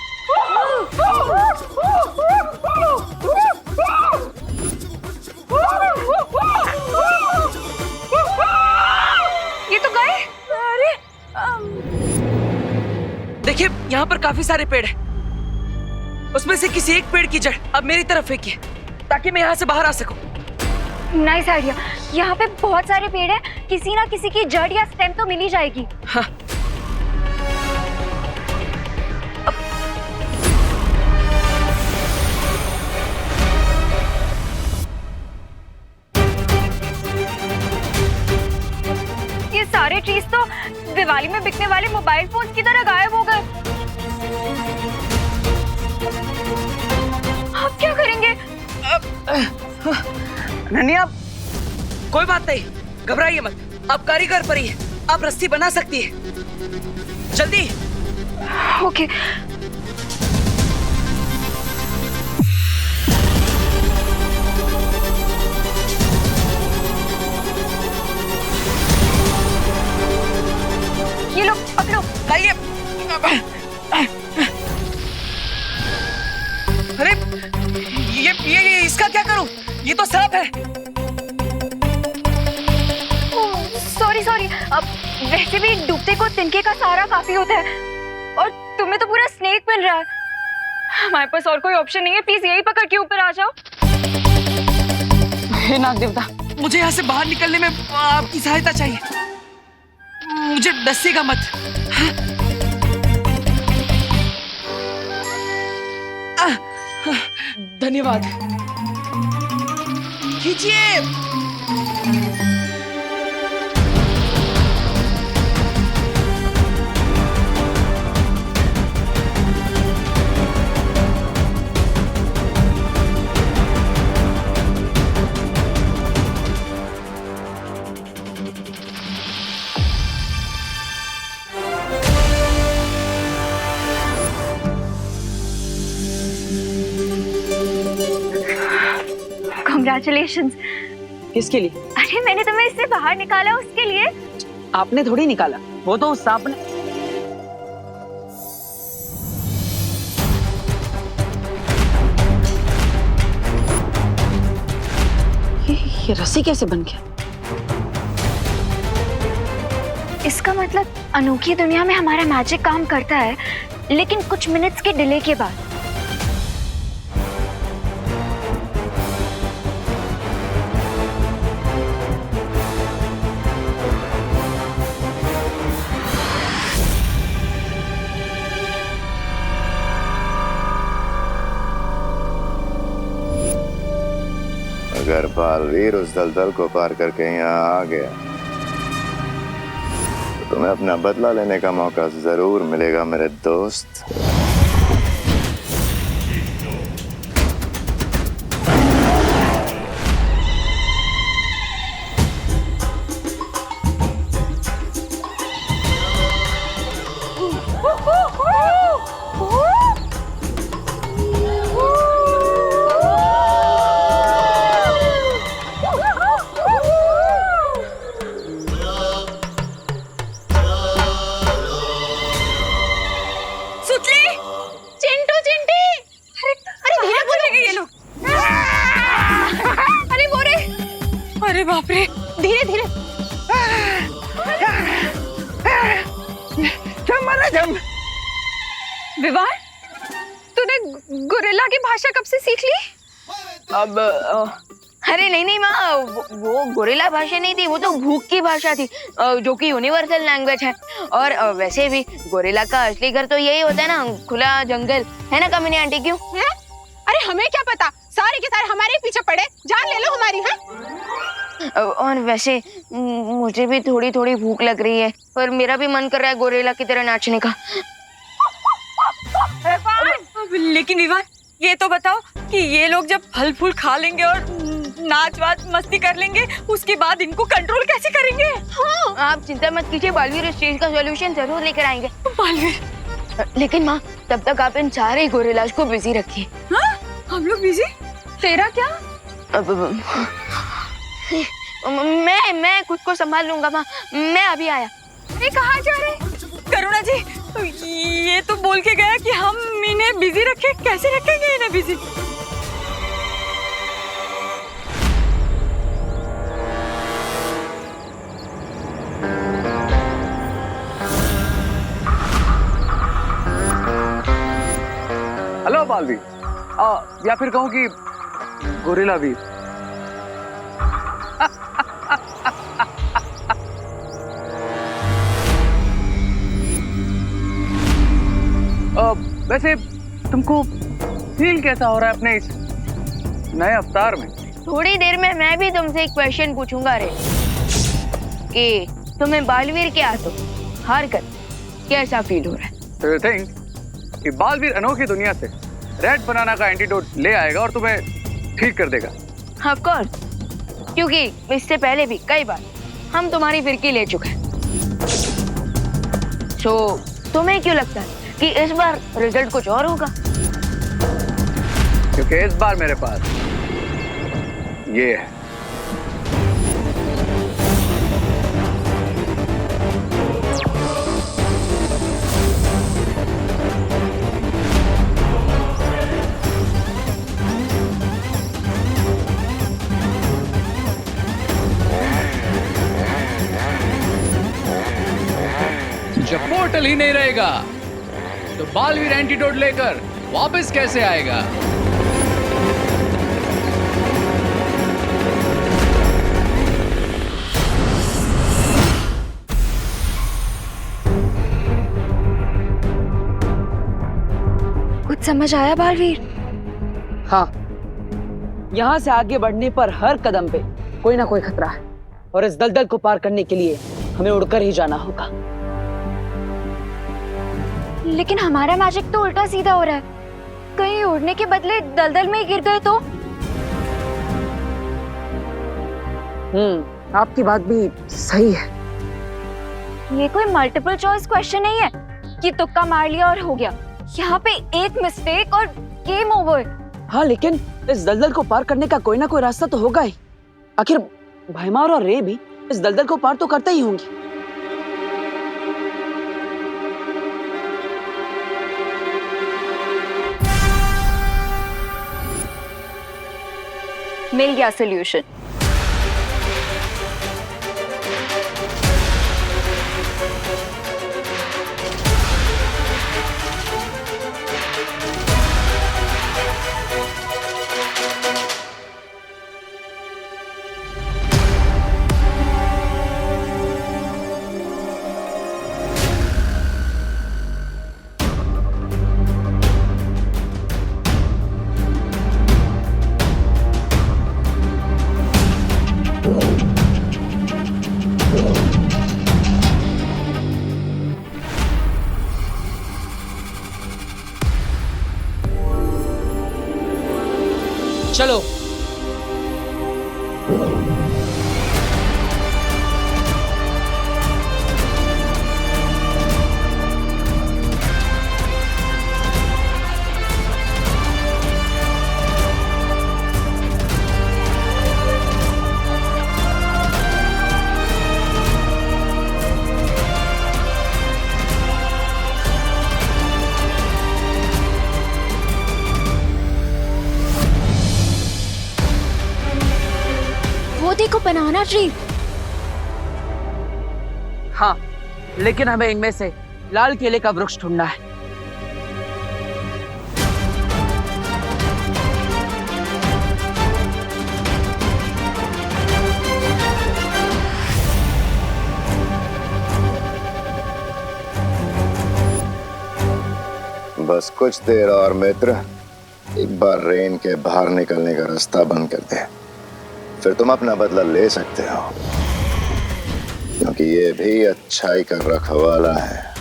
ये तो गए। अरे देखिए, यहाँ पर काफी सारे पेड़ हैं। उसमें से किसी एक पेड़ की जड़ अब मेरी तरफ फेंकिए, ताकि मैं यहाँ से बाहर आ सकूं। Nice idea. यहाँ पे बहुत सारे पेड़ हैं, किसी ना किसी की जड़ या स्टेम तो मिल ही जाएगी। हाँ। ये सारे ट्रीज तो दिवाली में बिकने वाले मोबाइल फोन की तरह गायब हो गए। आप क्या करेंगे? अनन्या, कोई बात नहीं, घबराइए मत। आप कारीगर परी हैं, आप रस्सी बना सकती है। जल्दी। ओके। ये लो, पकड़ो। लाइए। अरे ये इसका क्या करूं? ये तो सांप है। सॉरी। अब वैसे भी डूबते को तिनके का सहारा काफी होता है, और तुम्हें तो पूरा स्नेक मिल रहा है। हमारे पास और कोई ऑप्शन नहीं है, प्लीज यही पकड़ के ऊपर आ जाओ। हे नाग देवता, मुझे यहाँ से बाहर निकलने में आपकी सहायता चाहिए। मुझे डसेगा मत। धन्यवाद। खींचिए। कॉन्ग्रेचुलेशंस। किसके लिए? अरे मैंने तुम्हें इससे बाहर निकाला उसके लिए। आपने थोड़ी निकाला, वो तो उस सांप ने। ये रस्सी कैसे बन गया? इसका मतलब अनोखी दुनिया में हमारा मैजिक काम करता है, लेकिन कुछ मिनट्स के डिले के बाद। अगर बालवीर उस दलदल को पार करके यहाँ आ गया तो तुम्हें अपना बदला लेने का मौका जरूर मिलेगा मेरे दोस्त। अरे बाप रे, धीरे धीरे। विवान, तूने गोरिल्ला की भाषा कब से सीख ली? अब अरे नहीं माँ, वो गोरिल्ला भाषा नहीं थी, वो तो भूख की भाषा थी, जो कि यूनिवर्सल लैंग्वेज है। और वैसे भी गोरिल्ला का असली घर तो यही होता है ना, खुला जंगल, है ना कामिनी आंटी? क्यों है? अरे हमें क्या पता, सारे के सारे हमारे पीछे पड़े, जान ले लो हमारी। है और वैसे मुझे भी थोड़ी थोड़ी भूख लग रही है, पर मेरा भी मन कर रहा है गोरिल्ला की तरह नाचने का। लेकिन विवान, ये तो बताओ कि ये लोग जब फल फूल खा लेंगे और नाच वाच मस्ती कर लेंगे, उसके बाद इनको कंट्रोल कैसे करेंगे? हाँ। आप चिंता मत कीजिए, बालवीर इस चीज का सॉल्यूशन जरूर लेकर आएंगे। बालवीर, लेकिन माँ तब तक आप इन सारे गोरिल्लाज को बिजी रखिए। हाँ? हम लोग बिजी? तेरा क्या? मैं खुद को संभाल लूंगा माँ, मैं अभी आया। ये कहाँ जा रहे? करुणा जी, ये तो बोल के गया कि हम इन्हें बिजी रखें। कैसे रखेंगे इन्हें बिजी? हेलो बालवीर, या फिर कहूँ कि गोरिल्ला वीर। वैसे तुमको फील कैसा हो रहा है अपने इस नए अवतार में? थोड़ी देर में मैं भी तुमसे एक क्वेश्चन पूछूंगा रे, कि तुम्हें बालवीर के हाथों हार कर कैसा फील हो रहा है? So you think कि बालवीर अनोखी दुनिया से रेड बनाना का एंटीडोट ले आएगा और तुम्हें ठीक कर देगा? Of course, क्योंकि इससे पहले भी कई बार हम तुम्हारी फिरकी ले चुके हैं। So तुम्हें क्यों लगता है कि इस बार रिजल्ट कुछ और होगा? क्योंकि इस बार मेरे पास ये है। जब पोर्टल ही नहीं रहेगा तो बालवीर एंटीडोट लेकर वापस कैसे आएगा? कुछ समझ आया बालवीर? हाँ, यहाँ से आगे बढ़ने पर हर कदम पे कोई ना कोई खतरा है, और इस दलदल को पार करने के लिए हमें उड़कर ही जाना होगा। लेकिन हमारा मैजिक तो उल्टा सीधा हो रहा है, कहीं उड़ने के बदले दलदल में ही गिर गए तो? आपकी बात भी सही है। ये कोई मल्टीपल चॉइस क्वेश्चन नहीं है कि तुक्का मार लिया और हो गया। यहाँ पे एक मिस्टेक और गेम ओवर। हाँ, लेकिन इस दलदल को पार करने का कोई ना कोई रास्ता तो होगा ही। आखिर भैमार और रे भी इस दलदल को पार तो करते ही होंगी। मिल गया सोल्यूशन। चलो। देखो बनाना ट्री। हाँ, लेकिन हमें इनमें से लाल केले का वृक्ष ढूंढना है। बस कुछ देर और मित्र, एक बार रेन के बाहर निकलने का रास्ता बंद कर दे, फिर तुम अपना बदला ले सकते हो, क्योंकि ये भी अच्छाई का रखवाला है।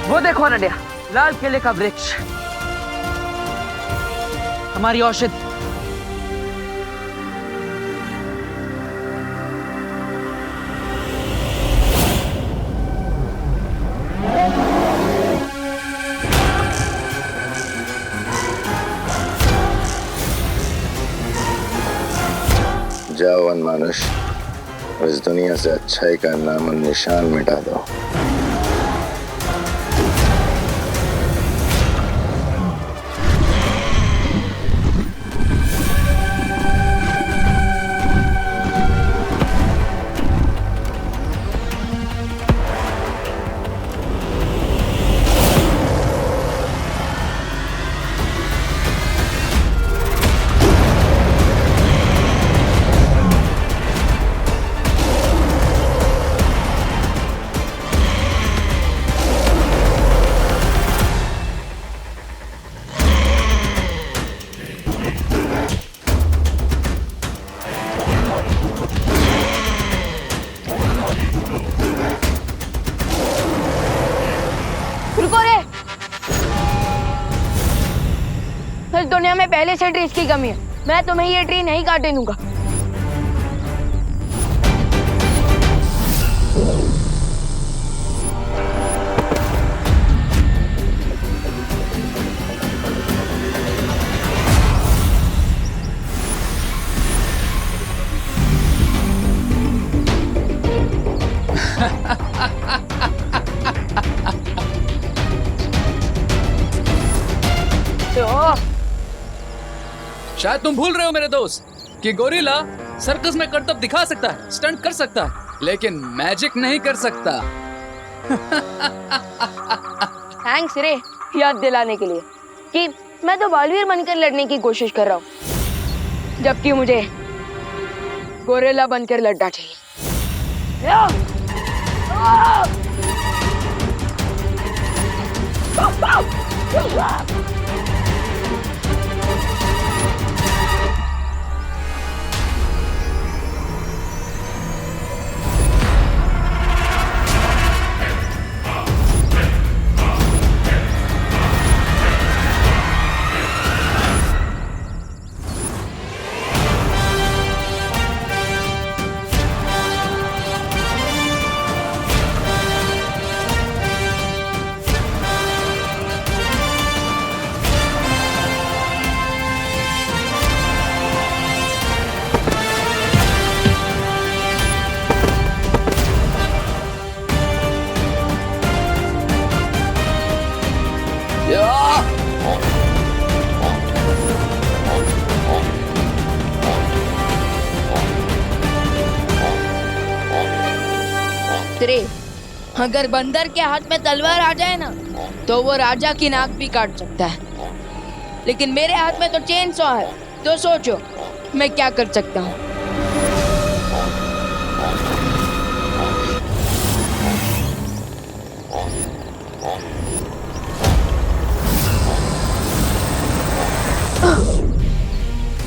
वो देखो अनन्या, लाल केले का वृक्ष, हमारी औषधि। जाओ वनमानुष, इस दुनिया से अच्छाई का नाम निशान मिटा दो। इस दुनिया में पहले से ट्रीज की कमी है, मैं तुम्हें ये ट्री नहीं काटने दूंगा। शायद तुम भूल रहे हो मेरे दोस्त कि गोरिल्ला सर्कस में करतब दिखा सकता है, स्टंट कर सकता है, लेकिन मैजिक नहीं कर सकता। थैंक्स रे याद दिलाने के लिए कि मैं तो बालवीर बनकर लड़ने की कोशिश कर रहा हूँ, जबकि मुझे गोरिल्ला बनकर लड़ना चाहिए। रे, अगर बंदर के हाथ में तलवार आ जाए ना तो वो राजा की नाक भी काट सकता है, लेकिन मेरे हाथ में तो चेन सॉ है, तो सोचो मैं क्या कर सकता हूँ।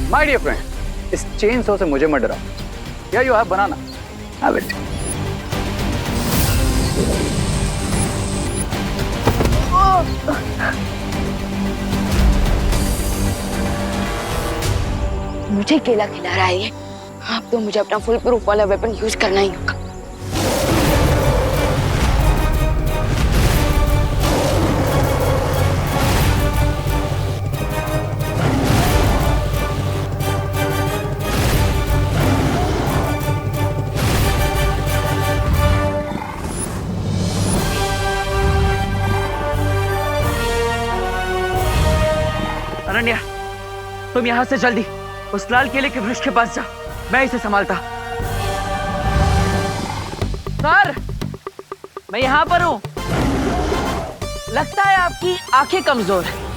माय डियर फ्रेंड, इस चेन सॉ से मुझे मत डराओ। या you have banana, have it. मुझे केला खिला रहा है ये। अब तो मुझे अपना फुल प्रूफ वाला वेपन यूज करना ही होगा। अनन्या, तुम यहाँ से जल्दी उस लाल केले के वृक्ष के पास जा, मैं इसे संभालता। सर, मैं यहाँ पर हूँ। लगता है आपकी आंखें कमजोर हैं।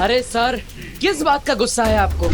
अरे सर, किस बात का गुस्सा है आपको?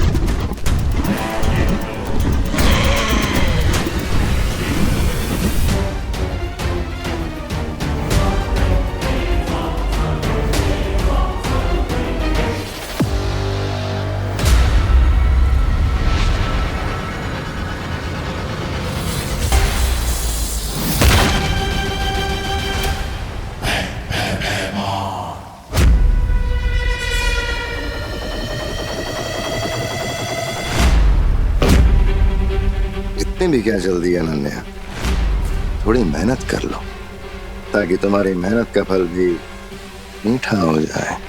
भी क्या जल्दी है अनन्या, थोड़ी मेहनत कर लो ताकि तुम्हारी मेहनत का फल भी मीठा हो जाए।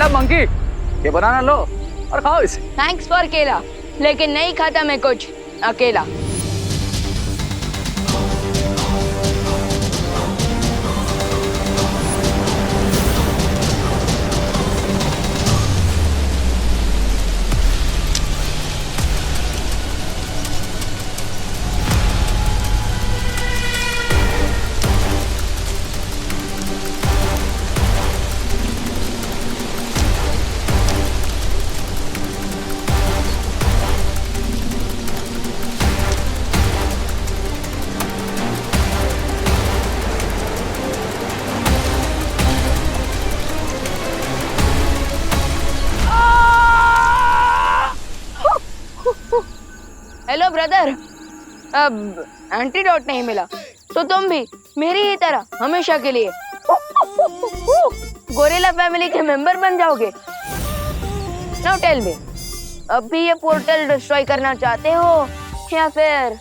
मंकी, ये बनाना लो और खाओ इसे। थैंक्स फॉर केला, लेकिन नहीं खाता मैं कुछ अकेला। हेलो ब्रदर, अब एंटीडोट नहीं मिला तो तुम भी मेरी ही तरह हमेशा के लिए गोरिल्ला फैमिली के मेंबर बन जाओगे। नाउ टेल मी, अब भी ये पोर्टल डिस्ट्रॉय करना चाहते हो या फिर?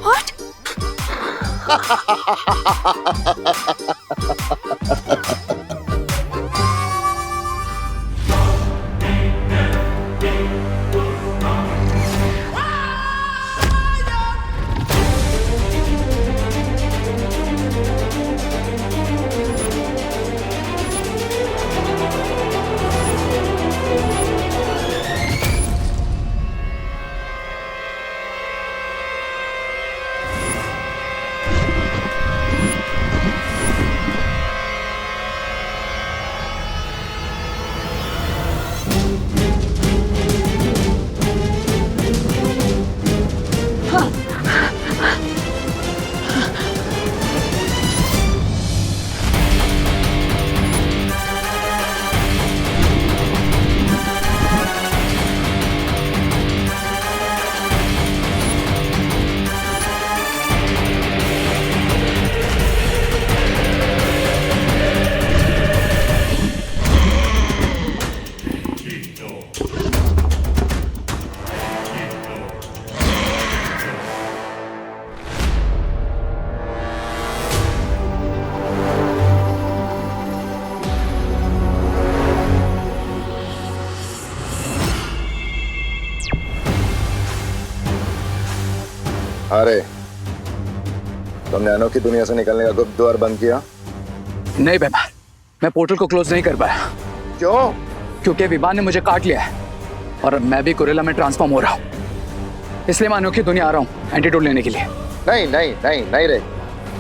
What? अरे तुमने अनोखी दुनिया से निकलने का गुप्त द्वार बंद किया? नहीं बेमार, मैं पोर्टल को क्लोज नहीं कर पाया। क्यों? क्योंकि विवान ने मुझे काट लिया है और अब मैं भी गोरिल्ला में ट्रांसफॉर्म हो रहा हूँ। इसलिए मैं अनोखी दुनिया आ रहा हूँ एंटीडोट लेने के लिए। नहीं नहीं नहीं नहीं रे,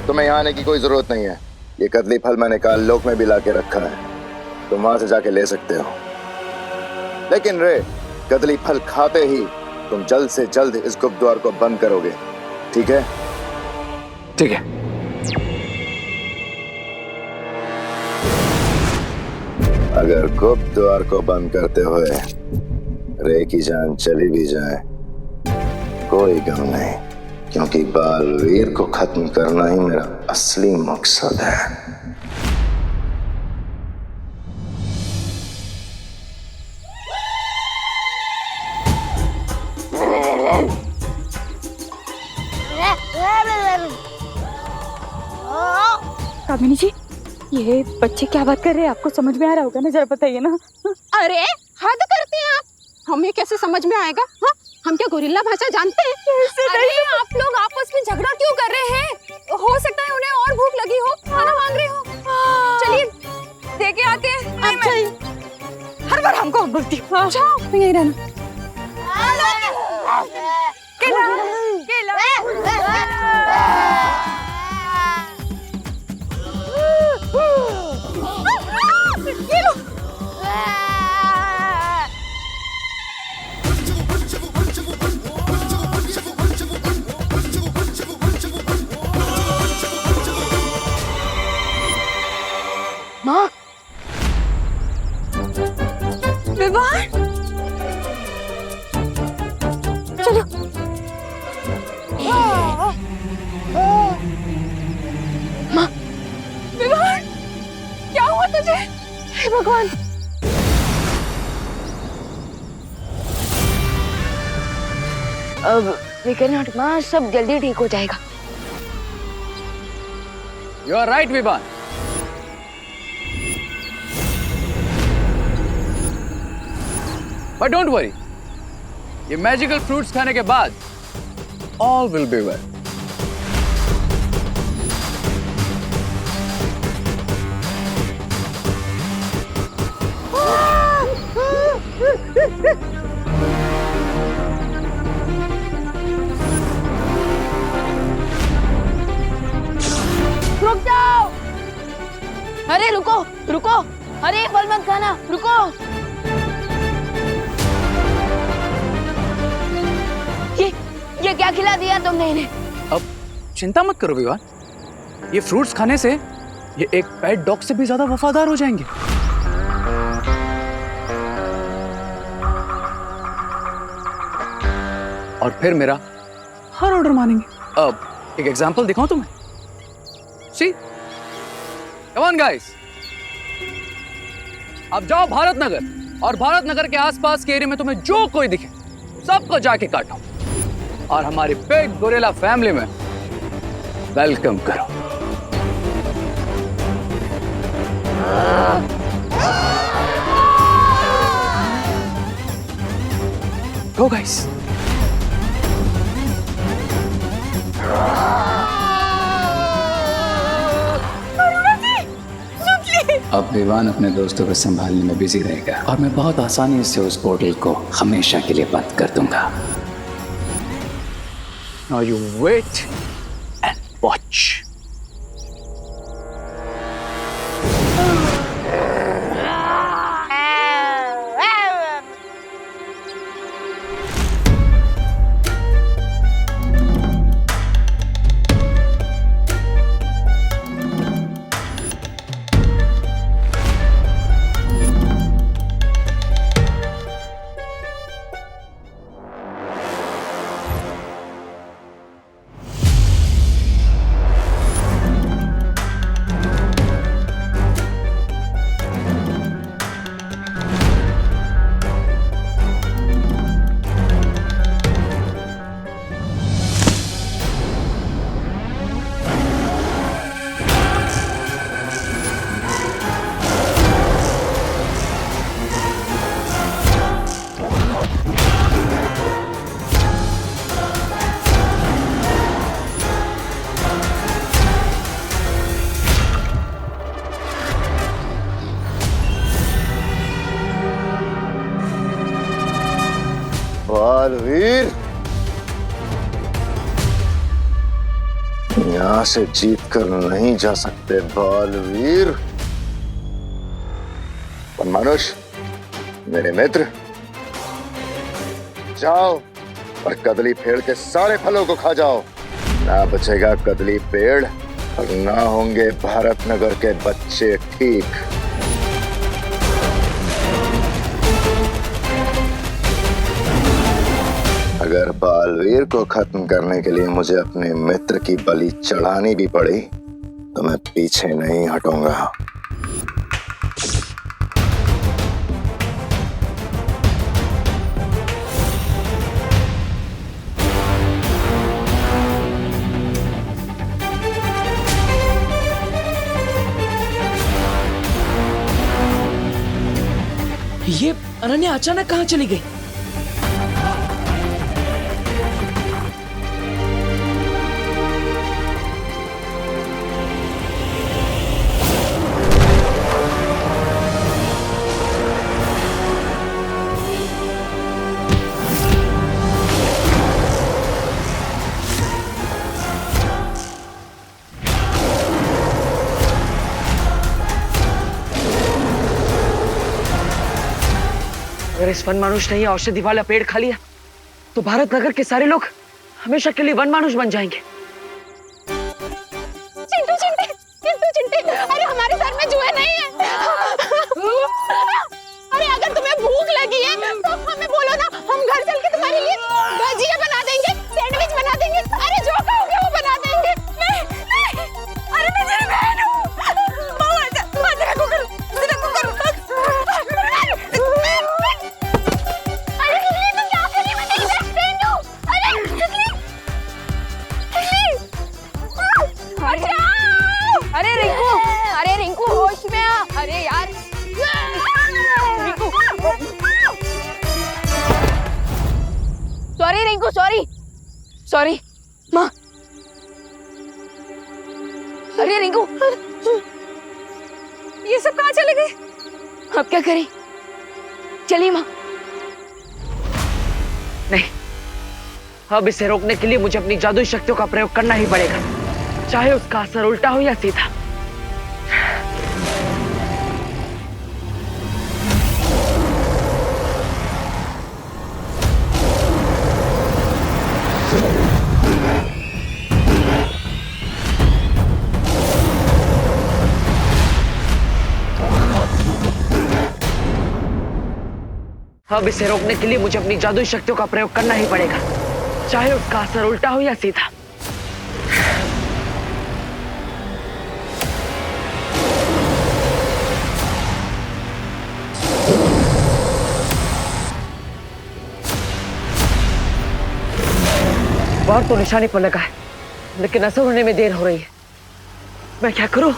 तुम्हें यहाँ आने की कोई जरूरत नहीं है। ये कदली फल मैंने काल लोक में भी लाके रखा है, तुम वहां से जाके ले सकते हो। लेकिन रे, कदली फल खाते ही तुम जल्द से जल्द इस गुप्त द्वार को बंद करोगे, ठीक है? ठीक है। अगर गुप्त द्वार को बंद करते हुए रे की जान चली भी जाए कोई गम नहीं, क्योंकि बालवीर को खत्म करना ही मेरा असली मकसद है। कामिनी जी, ये बच्चे क्या बात कर रहे हैं? आपको समझ में आ रहा होगा ना, जरा बताइए ना। अरे हद करते हैं आप, हमें कैसे समझ में आएगा? हाँ, हम क्या गोरिल्ला भाषा जानते हैं? अरे आप लोग आपस में झगड़ा क्यों कर रहे हैं? हो सकता है उन्हें और भूख लगी हो, खाना मांग रहे हो। चलिए दे के आते हैं। अच्छा, हर बार हमको बोलती हो। अच्छा, मैं यही रहना। माँ, विवान, चलो। माँ, विवान, क्या हुआ तुझे? हे भगवान। अब वी कैन नॉट, माँ, सब जल्दी ठीक हो जाएगा। You are right Vivaan. But don't worry, ये मैजिकल फ्रूट्स खाने के बाद all will be well. रुक जाओ! अरे रुको, रुको! अरे फल मत खाना, रुको! ये क्या खिला दिया तुमने इन्हें? अब चिंता मत करो विवान, ये फ्रूट्स खाने से ये एक पेट डॉग से भी ज्यादा वफादार हो जाएंगे। और फिर मेरा हर ऑर्डर मानेंगे। अब एक एग्जांपल दिखाऊं तुम्हें? सी, कम ऑन गाइस, अब जाओ भारत नगर और भारत नगर के आसपास के एरिया में तुम्हें जो कोई दिखे सबको जाके काटो और हमारी बिग गोरिल्ला फैमिली में वेलकम करो। Go guys. अब विवान अपने दोस्तों को संभालने में बिजी रहेगा और मैं बहुत आसानी से उस पोर्टल को हमेशा के लिए बंद कर दूंगा। Now you wait and watch. Baalveer, यहां से जीत कर नहीं जा सकते बालवीर। पर मनुष्य, मेरे मित्र, जाओ और कदली पेड़ के सारे फलों को खा जाओ। ना बचेगा कदली पेड़ और ना होंगे भारत नगर के बच्चे ठीक। अगर बालवीर को खत्म करने के लिए मुझे अपने मित्र की बलि चढ़ानी भी पड़ी तो मैं पीछे नहीं हटूंगा। ये अनन्या अचानक कहाँ चली गई? अगर इस वन मानुष ने ये औषधि वाला पेड़ खा लिया तो भारत नगर के सारे लोग हमेशा के लिए वन मानुष बन जाएंगे। चिंटू चिंटे, चिंटू चिंटे, अरे हमारे सर में जुए नहीं है। अरे अगर तुम्हें भूख लगी है तो हमें बोलो ना, हम घर चल के तुम्हारे लिए भजिया बना देंगे, सैंडविच बना देंगे। अरे जो कहोगे वो बना देंगे। नहीं, नहीं, अरे मैं तेरी बहन हूँ। अरे रिंकू, अरे रिंकू होश में आ। अरे यार Rinku, sorry Rinku, sorry sorry माँ। अरे रिंकू, ये सब कहाँ चले गए? अब क्या करें? चलिए माँ। नहीं, अब इसे रोकने के लिए मुझे अपनी जादुई शक्तियों का प्रयोग करना ही पड़ेगा, चाहे उसका असर उल्टा हो या सीधा। अब इसे रोकने के लिए मुझे अपनी जादुई शक्तियों का प्रयोग करना ही पड़ेगा, चाहे उसका असर उल्टा हो या सीधा। बाहर तो निशाने पर लगा है, लेकिन असर होने में देर हो रही है। मैं क्या करूं?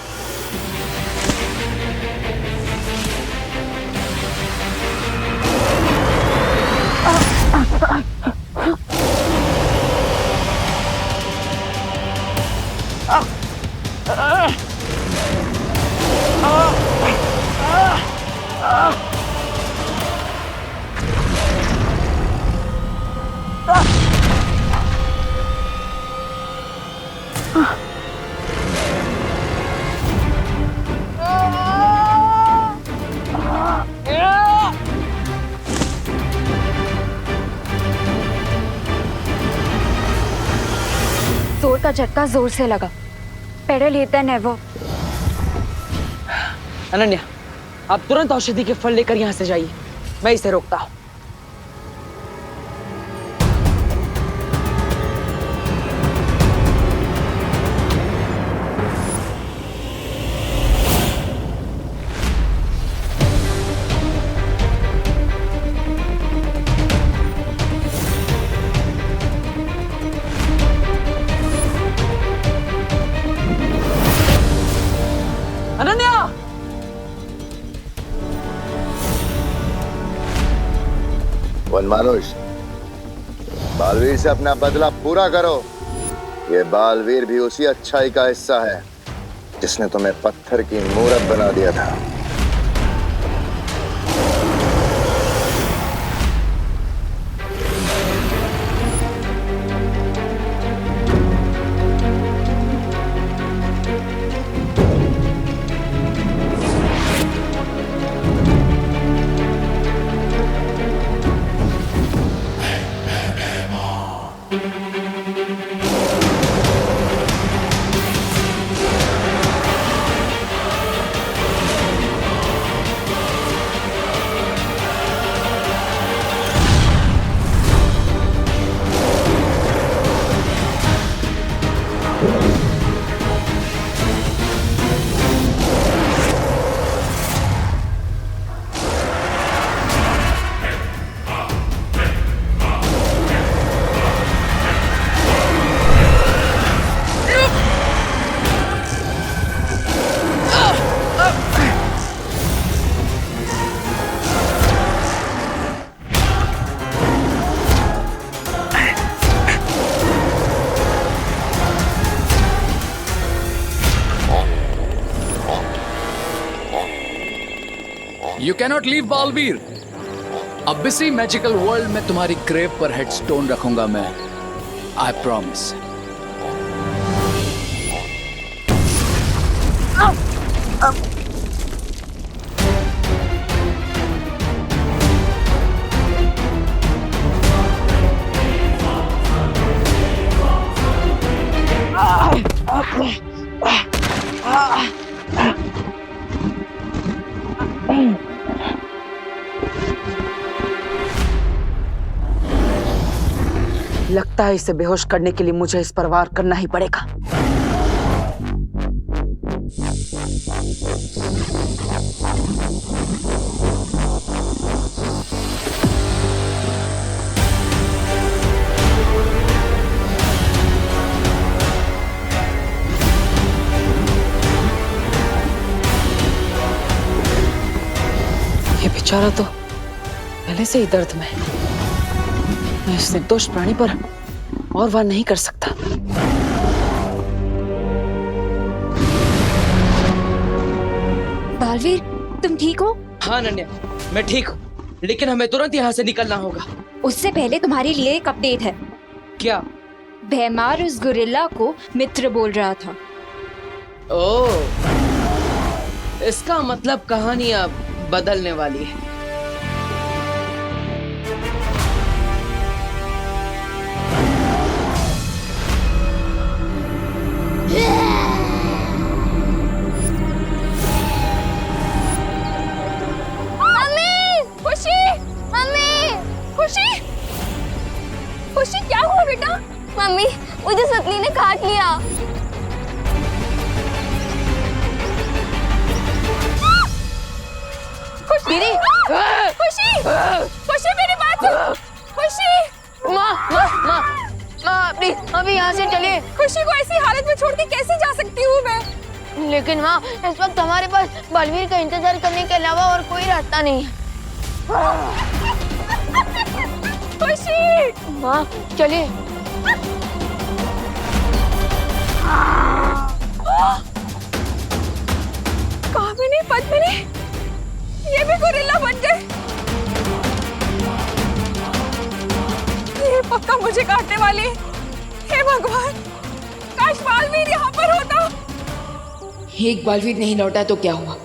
जोर का झटका जोर से लगा। पेडल लेता नेवर। अनन्या, आप तुरंत औषधि के फल लेकर यहाँ से जाइए, मैं इसे रोकता हूँ। अनन्या! वनमानुष, बालवीर से अपना बदला पूरा करो। ये बालवीर भी उसी अच्छाई का हिस्सा है जिसने तुम्हें पत्थर की मूरत बना दिया था। You cannot leave, Baalveer. अब इसी मैजिकल वर्ल्ड में तुम्हारी ग्रेव पर हेडस्टोन रखूंगा मैं। I promise। लगता है इसे बेहोश करने के लिए मुझे इस पर वार करना ही पड़ेगा। ये बेचारा तो पहले से ही दर्द में है। मैं इस निर्दोष प्राणी पर और वार नहीं कर सकता। बालवीर, तुम ठीक हो? हाँ नन्या, मैं ठीक हूँ, लेकिन हमें तुरंत यहाँ से निकलना होगा। उससे पहले तुम्हारे लिए एक अपडेट है। क्या? भैमार उस गोरिल्ला को मित्र बोल रहा था। ओह, इसका मतलब कहानी अब बदलने वाली है। खुशी, क्या हुआ बेटा? मम्मी, मुझे सतली ने काट लिया। खुशी, खुशी, खुशी मेरी बात सुन। खुशी, माँ, माँ प्लीज अभी यहाँ से चलिए। खुशी को ऐसी हालत में छोड़ के कैसे जा सकती हूँ मैं? लेकिन माँ इस वक्त हमारे पास बलवीर का इंतजार करने के अलावा और कोई रास्ता नहीं है। खुशी माँ चलिए। कामिनी, पद्मिनी, ये भी गोरिल्ला बन गए। ये पक्का मुझे काटने वाली है। हे भगवान, काश बालवीर यहाँ पर होता। एक बालवीर नहीं लौटा तो क्या हुआ,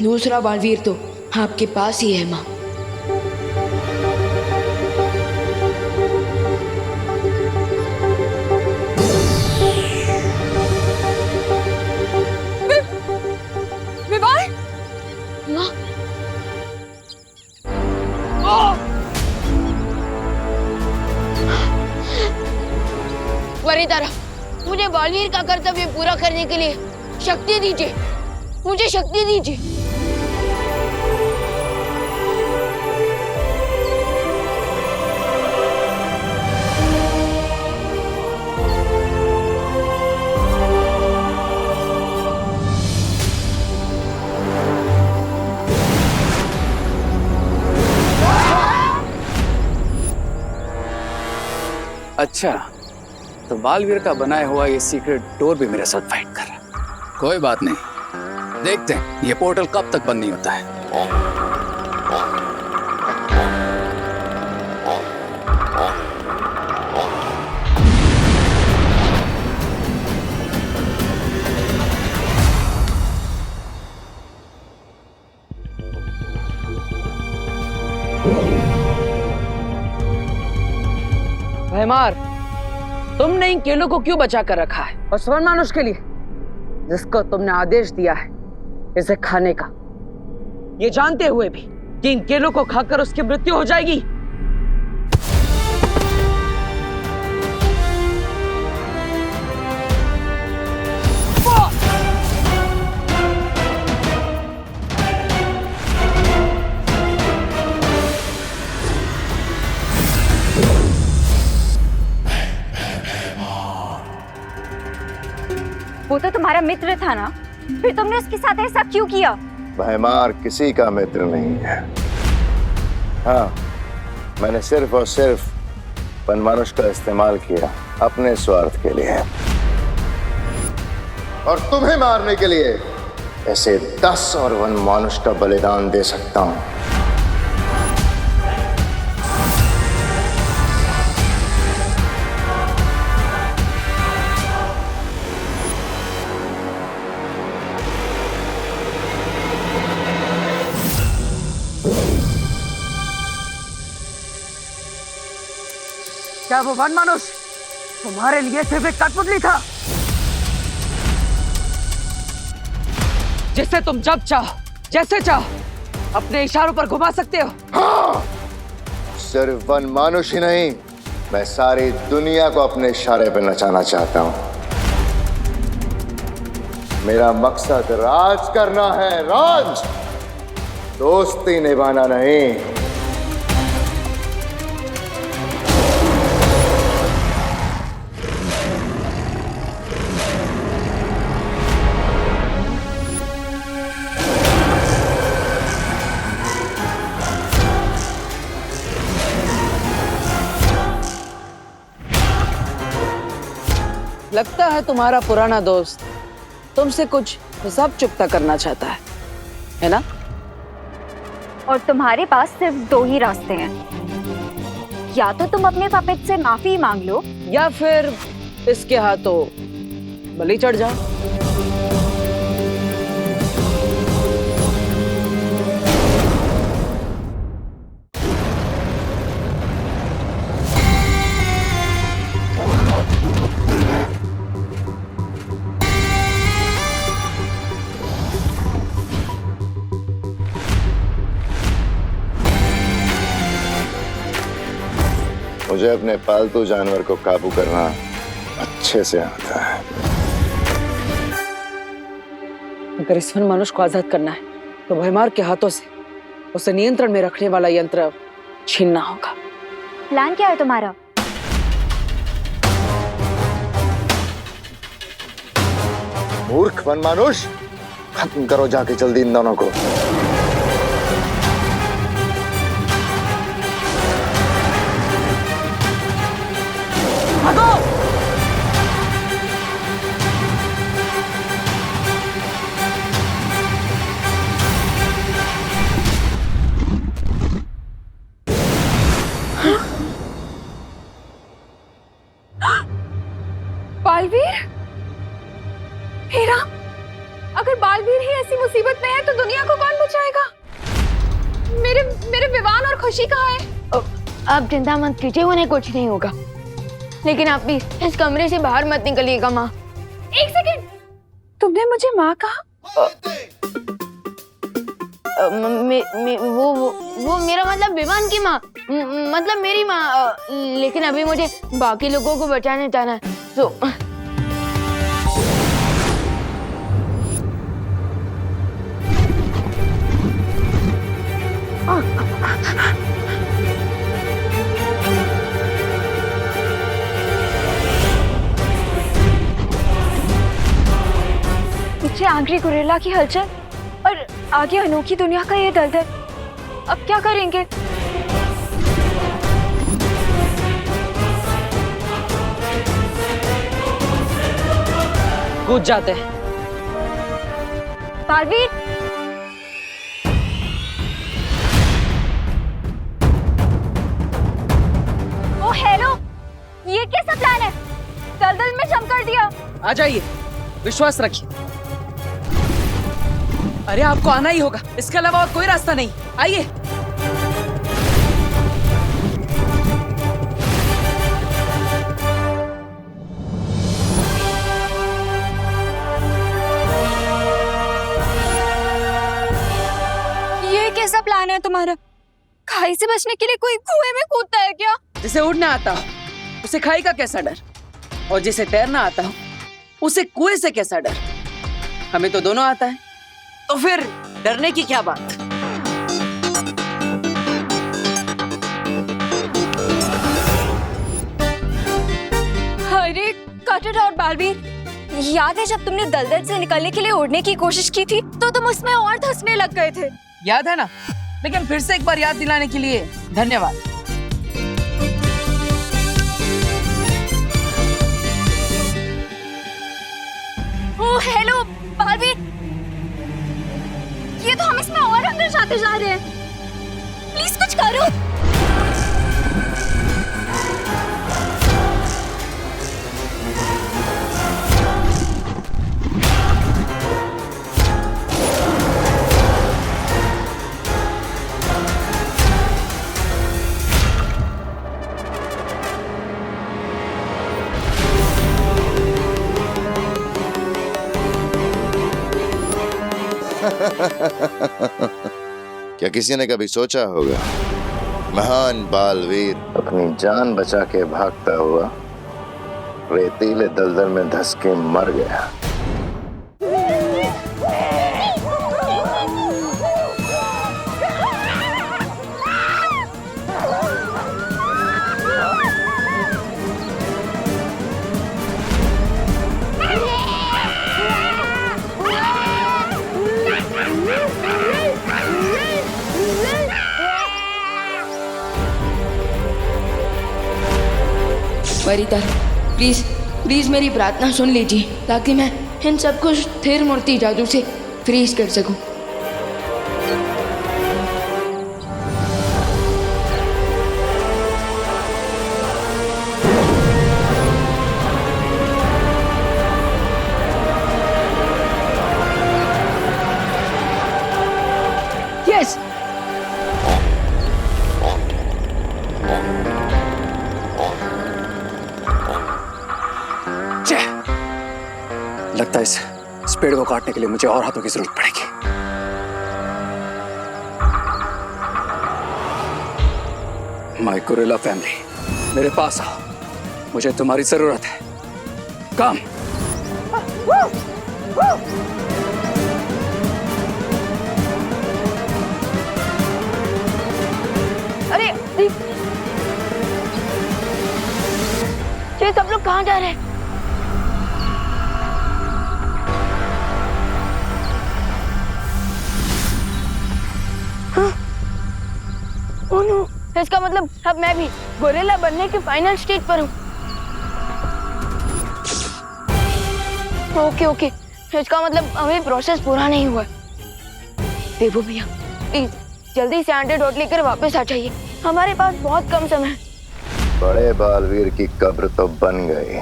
दूसरा बालवीर तो आपके पास ही है माँ। विवान, माँ वरितारा, मुझे बालवीर का कर्तव्य पूरा करने के लिए शक्ति दीजिए, मुझे शक्ति दीजिए। अच्छा, तो बालवीर का बनाया हुआ ये सीक्रेट डोर भी मेरे साथ फाइट कर रहा है। कोई बात नहीं, देखते हैं ये पोर्टल कब तक बंद नहीं होता है। भैमार, तुमने इन केलों को क्यों बचा कर रखा है? और स्वर्ण मानुष के लिए जिसको तुमने आदेश दिया है इसे खाने का, ये जानते हुए भी कि इन केलों को खाकर उसकी मृत्यु हो जाएगी। वो तो तुम्हारा मित्र था ना, फिर तुमने उसके साथ ऐसा क्यों किया? भैमार किसी का मित्र नहीं है। हाँ, मैंने सिर्फ और सिर्फ वनमानुष का इस्तेमाल किया अपने स्वार्थ के लिए, और तुम्हें मारने के लिए ऐसे 10 और वनमानुष का बलिदान दे सकता हूं। क्या वो वनमानुष तुम्हारे लिए सिर्फ एक कठपुतली था जिसे तुम जब चाहो जैसे चाहो अपने इशारों पर घुमा सकते हो? हाँ, सिर्फ वनमानुष ही नहीं, मैं सारी दुनिया को अपने इशारे पर नचाना चाहता हूं। मेरा मकसद राज करना है, राज, दोस्ती निभाना नहीं। लगता है तुम्हारा पुराना दोस्त तुमसे कुछ हिसाब चुकता करना चाहता है ना? और तुम्हारे पास सिर्फ 2 ही रास्ते हैं, या तो तुम अपने पपेट से माफी मांग लो, या फिर इसके हाथों बलि चढ़ जाओ। मुझे अपने पालतू जानवर को काबू करना अच्छे से आता है। अगर इस वनमानुष को आजाद करना है तो भैमार के हाथों से उसे नियंत्रण में रखने वाला यंत्र छीनना होगा। प्लान क्या है तुम्हारा? मूर्ख वनमानुष, खत्म करो जाके जल्दी इन दोनों को। भागो! बालवीर, हे राम, अगर बालवीर ही ऐसी मुसीबत में है तो दुनिया को कौन बचाएगा? मेरे विवान और खुशी कहाँ है? आप चिंता मत कीजिए, उन्हें कुछ नहीं होगा। लेकिन आप भी इस कमरे से बाहर मत निकलिएगा माँ। एक सेकंड, तुमने मुझे माँ कहा? वो मेरा मतलब विवान की माँ, मतलब मेरी माँ। लेकिन अभी मुझे बाकी लोगों को बचाने जाना है, तो पीछे आखिरी गुरेला की हलचल और आगे अनोखी दुनिया का ये दलदल। अब क्या करेंगे? कूद जाते हैं। बालवीर, ओ हेलो, ये कैसा प्लान है? दलदल में जम कर दिया। आ जाइए, विश्वास रखिए। अरे आपको आना ही होगा, इसके अलावा और कोई रास्ता नहीं। आइए। ये कैसा प्लान है तुम्हारा? खाई से बचने के लिए कोई कुएं में कूदता है क्या? जिसे उड़ना आता हो उसे खाई का कैसा डर, और जिसे तैरना आता हो उसे कुएं से कैसा डर। हमें तो दोनों आता है, तो फिर डरने की क्या बात। अरे कट इट आउट बालवीर, याद है जब तुमने दलदल से निकलने के लिए उड़ने की कोशिश की थी तो तुम उसमें और धंसने लग गए थे। याद है ना? लेकिन फिर से एक बार याद दिलाने के लिए धन्यवाद। ओह हेलो बालवीर, ये तो हम इसमें और अंदर जाते जा रहे हैं। प्लीज कुछ करो। क्या किसी ने कभी सोचा होगा महान बालवीर अपनी जान बचा के भागता हुआ रेतीले दलदल में धंस के मर गया। परितर, प्लीज प्लीज मेरी प्रार्थना सुन लीजिए ताकि मैं इन सबको स्थिर मूर्ति जादू से फ्रीज कर सकूं। यस, लगता है इस पेड़ को काटने के लिए मुझे और हाथों की जरूरत पड़ेगी। माय गोरिल्ला फैमिली, मेरे पास आओ, मुझे तुम्हारी जरूरत है। कम। अरे ये सब लोग कहाँ जा रहे हैं? इसका मतलब अब मैं भी गोरिल्ला बनने के फाइनल स्टेज पर हूँ। ओके, इसका मतलब अभी प्रोसेस पूरा नहीं हुआ। देवू भैया, प्लीज जल्दी से एंटीडोट लेकर वापस आ जाइए, हमारे पास बहुत कम समय है। बड़े बालवीर की कब्र तो बन गई,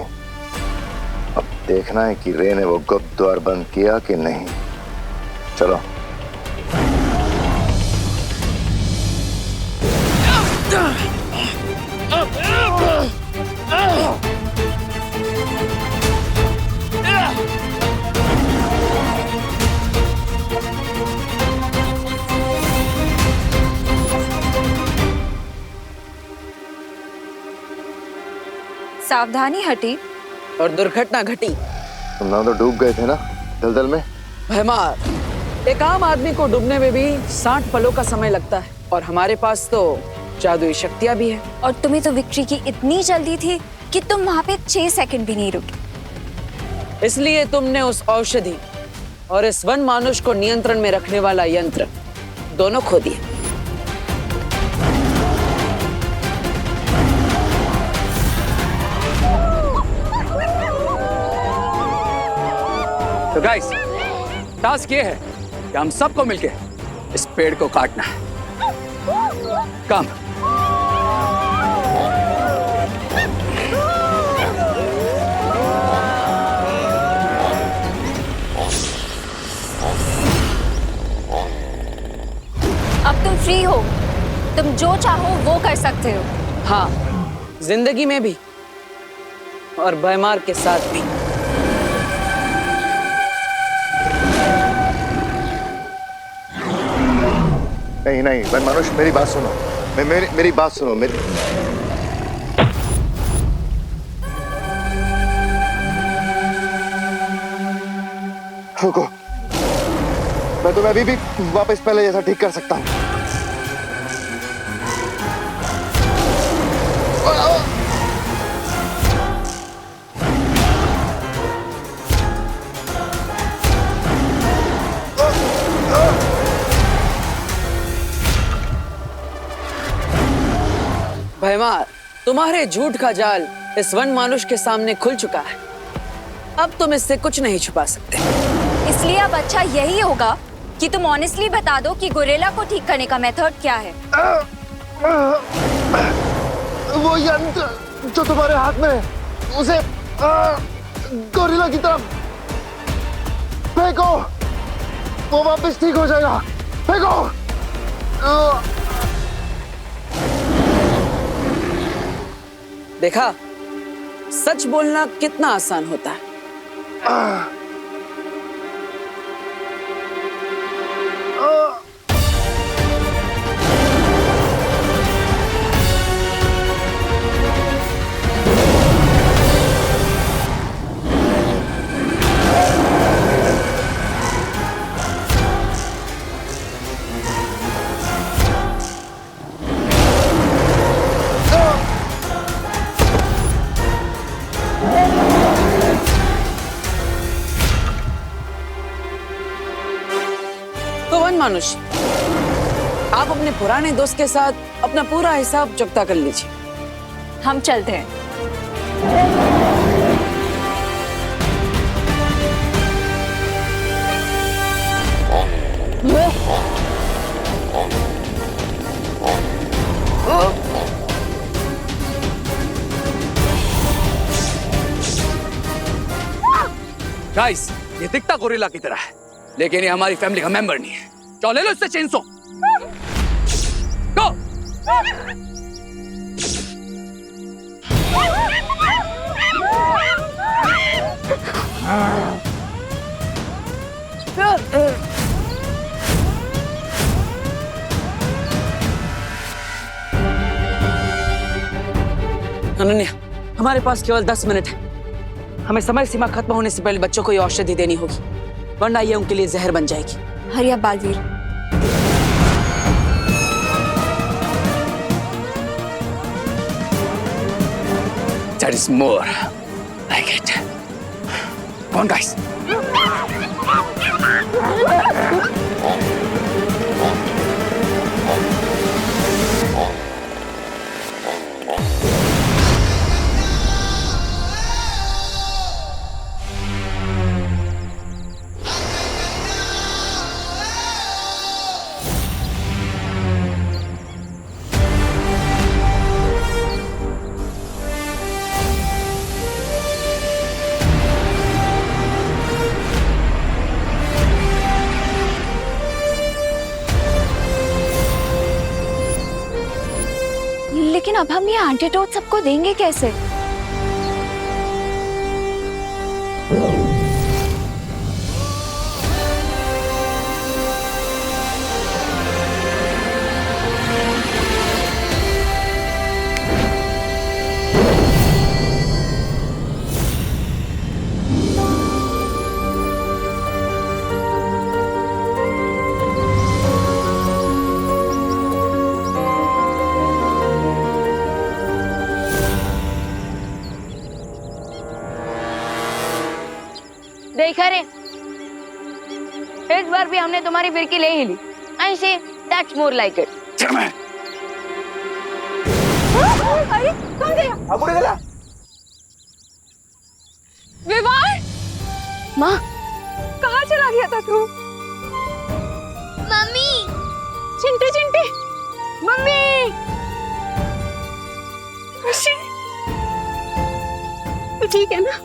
अब देखना है कि रे ने वो गुप्त द्वार बंद किया कि नहीं। चलो। सावधानी हटी और दुर्घटना घटी। तुम ना तो डूब गए थे ना दलदल में। भैमार, एक आम आदमी को डूबने में भी 60 पलों का समय लगता है, और हमारे पास तो जादुई शक्तियां भी है। और तुम्हें तो विक्ट्री की इतनी जल्दी थी कि तुम वहां पे 6 सेकंड भी नहीं रुके। इसलिए तुमने उस औषधि और इस वन मानुष को नियंत्रण में रखने वाला यंत्र दोनों खो दिए। तो गाइस, टास्क ये है कि हम सबको मिलके इस पेड़ को काटना है। कम। अब तुम फ्री हो, तुम जो चाहो वो कर सकते हो। हाँ, जिंदगी में भी और भैमार के साथ भी। नहीं वन मानुष, मेरी बात सुनो। मेरी बात सुनो। रुको, मैं तुम्हें अभी भी वापस पहले जैसा ठीक कर सकता हूँ। भैमार, तुम्हारे झूठ का जाल इस वन मानुष के सामने खुल चुका है। अब तुम इससे कुछ नहीं छुपा सकते। इसलिए अब अच्छा यही होगा कि तुम ऑनेस्टली बता दो कि गोरिल्ला को ठीक करने का मेथड क्या है। वो यंत्र जो तुम्हारे हाथ में है, उसे गोरिल्ला की तरफ फेंको, वो वापस ठीक हो जाएगा। फेंको। देखा, सच बोलना कितना आसान होता है। तो वन मानुष, आप अपने पुराने दोस्त के साथ अपना पूरा हिसाब चुकता कर लीजिए। हम चलते हैं। गाइस, ये दिखता गोरिल्ला की तरह है, लेकिन ये हमारी फैमिली का मेंबर नहीं है। चलो ले लो इससे चेनसो। गो। अनन्या, हमारे पास केवल 10 मिनट है। हमें समय सीमा खत्म होने से पहले बच्चों को ये औषधि देनी होगी, वरना ये उनके लिए जहर बन जाएगी। हरी अब Baalveer. That is more like it. Come on, guys. अब हम ये एंटीडोट सबको देंगे कैसे? देखा रे, इस बार भी हमने तुम्हारी फिरकी ले ही ली। I say that's more like it. अरे कहाँ गया? अबुड़े गला। विवान, माँ, कहाँ चला गया था तू? मम्मी, चिंटी चिंटी, मम्मी, खुशी, तू ठीक है ना?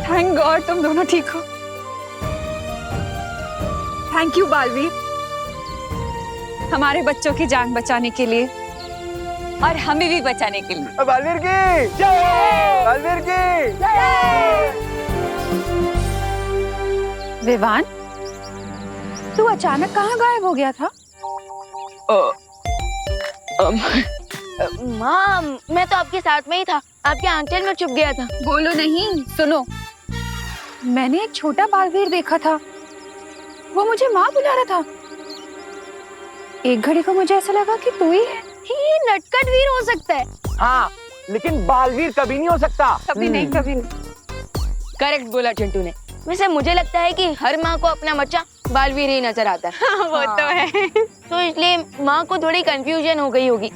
थैंक गॉड तुम दोनों ठीक हो। थैंक यू बालवीर, हमारे बच्चों की जान बचाने के लिए और हमें भी बचाने के लिए। बालवीर की जय, बालवीर की जय। विवान, तू अचानक कहाँ गायब हो गया था? माँ, मैं तो आपके साथ में ही था, आपके आंचल में छुप गया था। बोलो नहीं, सुनो, मैंने एक छोटा बालवीर देखा था, वो मुझे माँ बुला रहा था। एक घड़ी को मुझे ऐसा लगा कि तू ही है। ये नटखट वीर हो सकता है। हाँ, लेकिन बालवीर कभी नहीं हो सकता। कभी नहीं, कभी नहीं। करेक्ट बोला चिंटू ने। वैसे मुझे लगता है कि हर माँ को अपना बच्चा बालवीर ही नजर आता है। हाँ, वो तो है। तो इसलिए माँ को थोड़ी कंफ्यूजन हो गई होगी।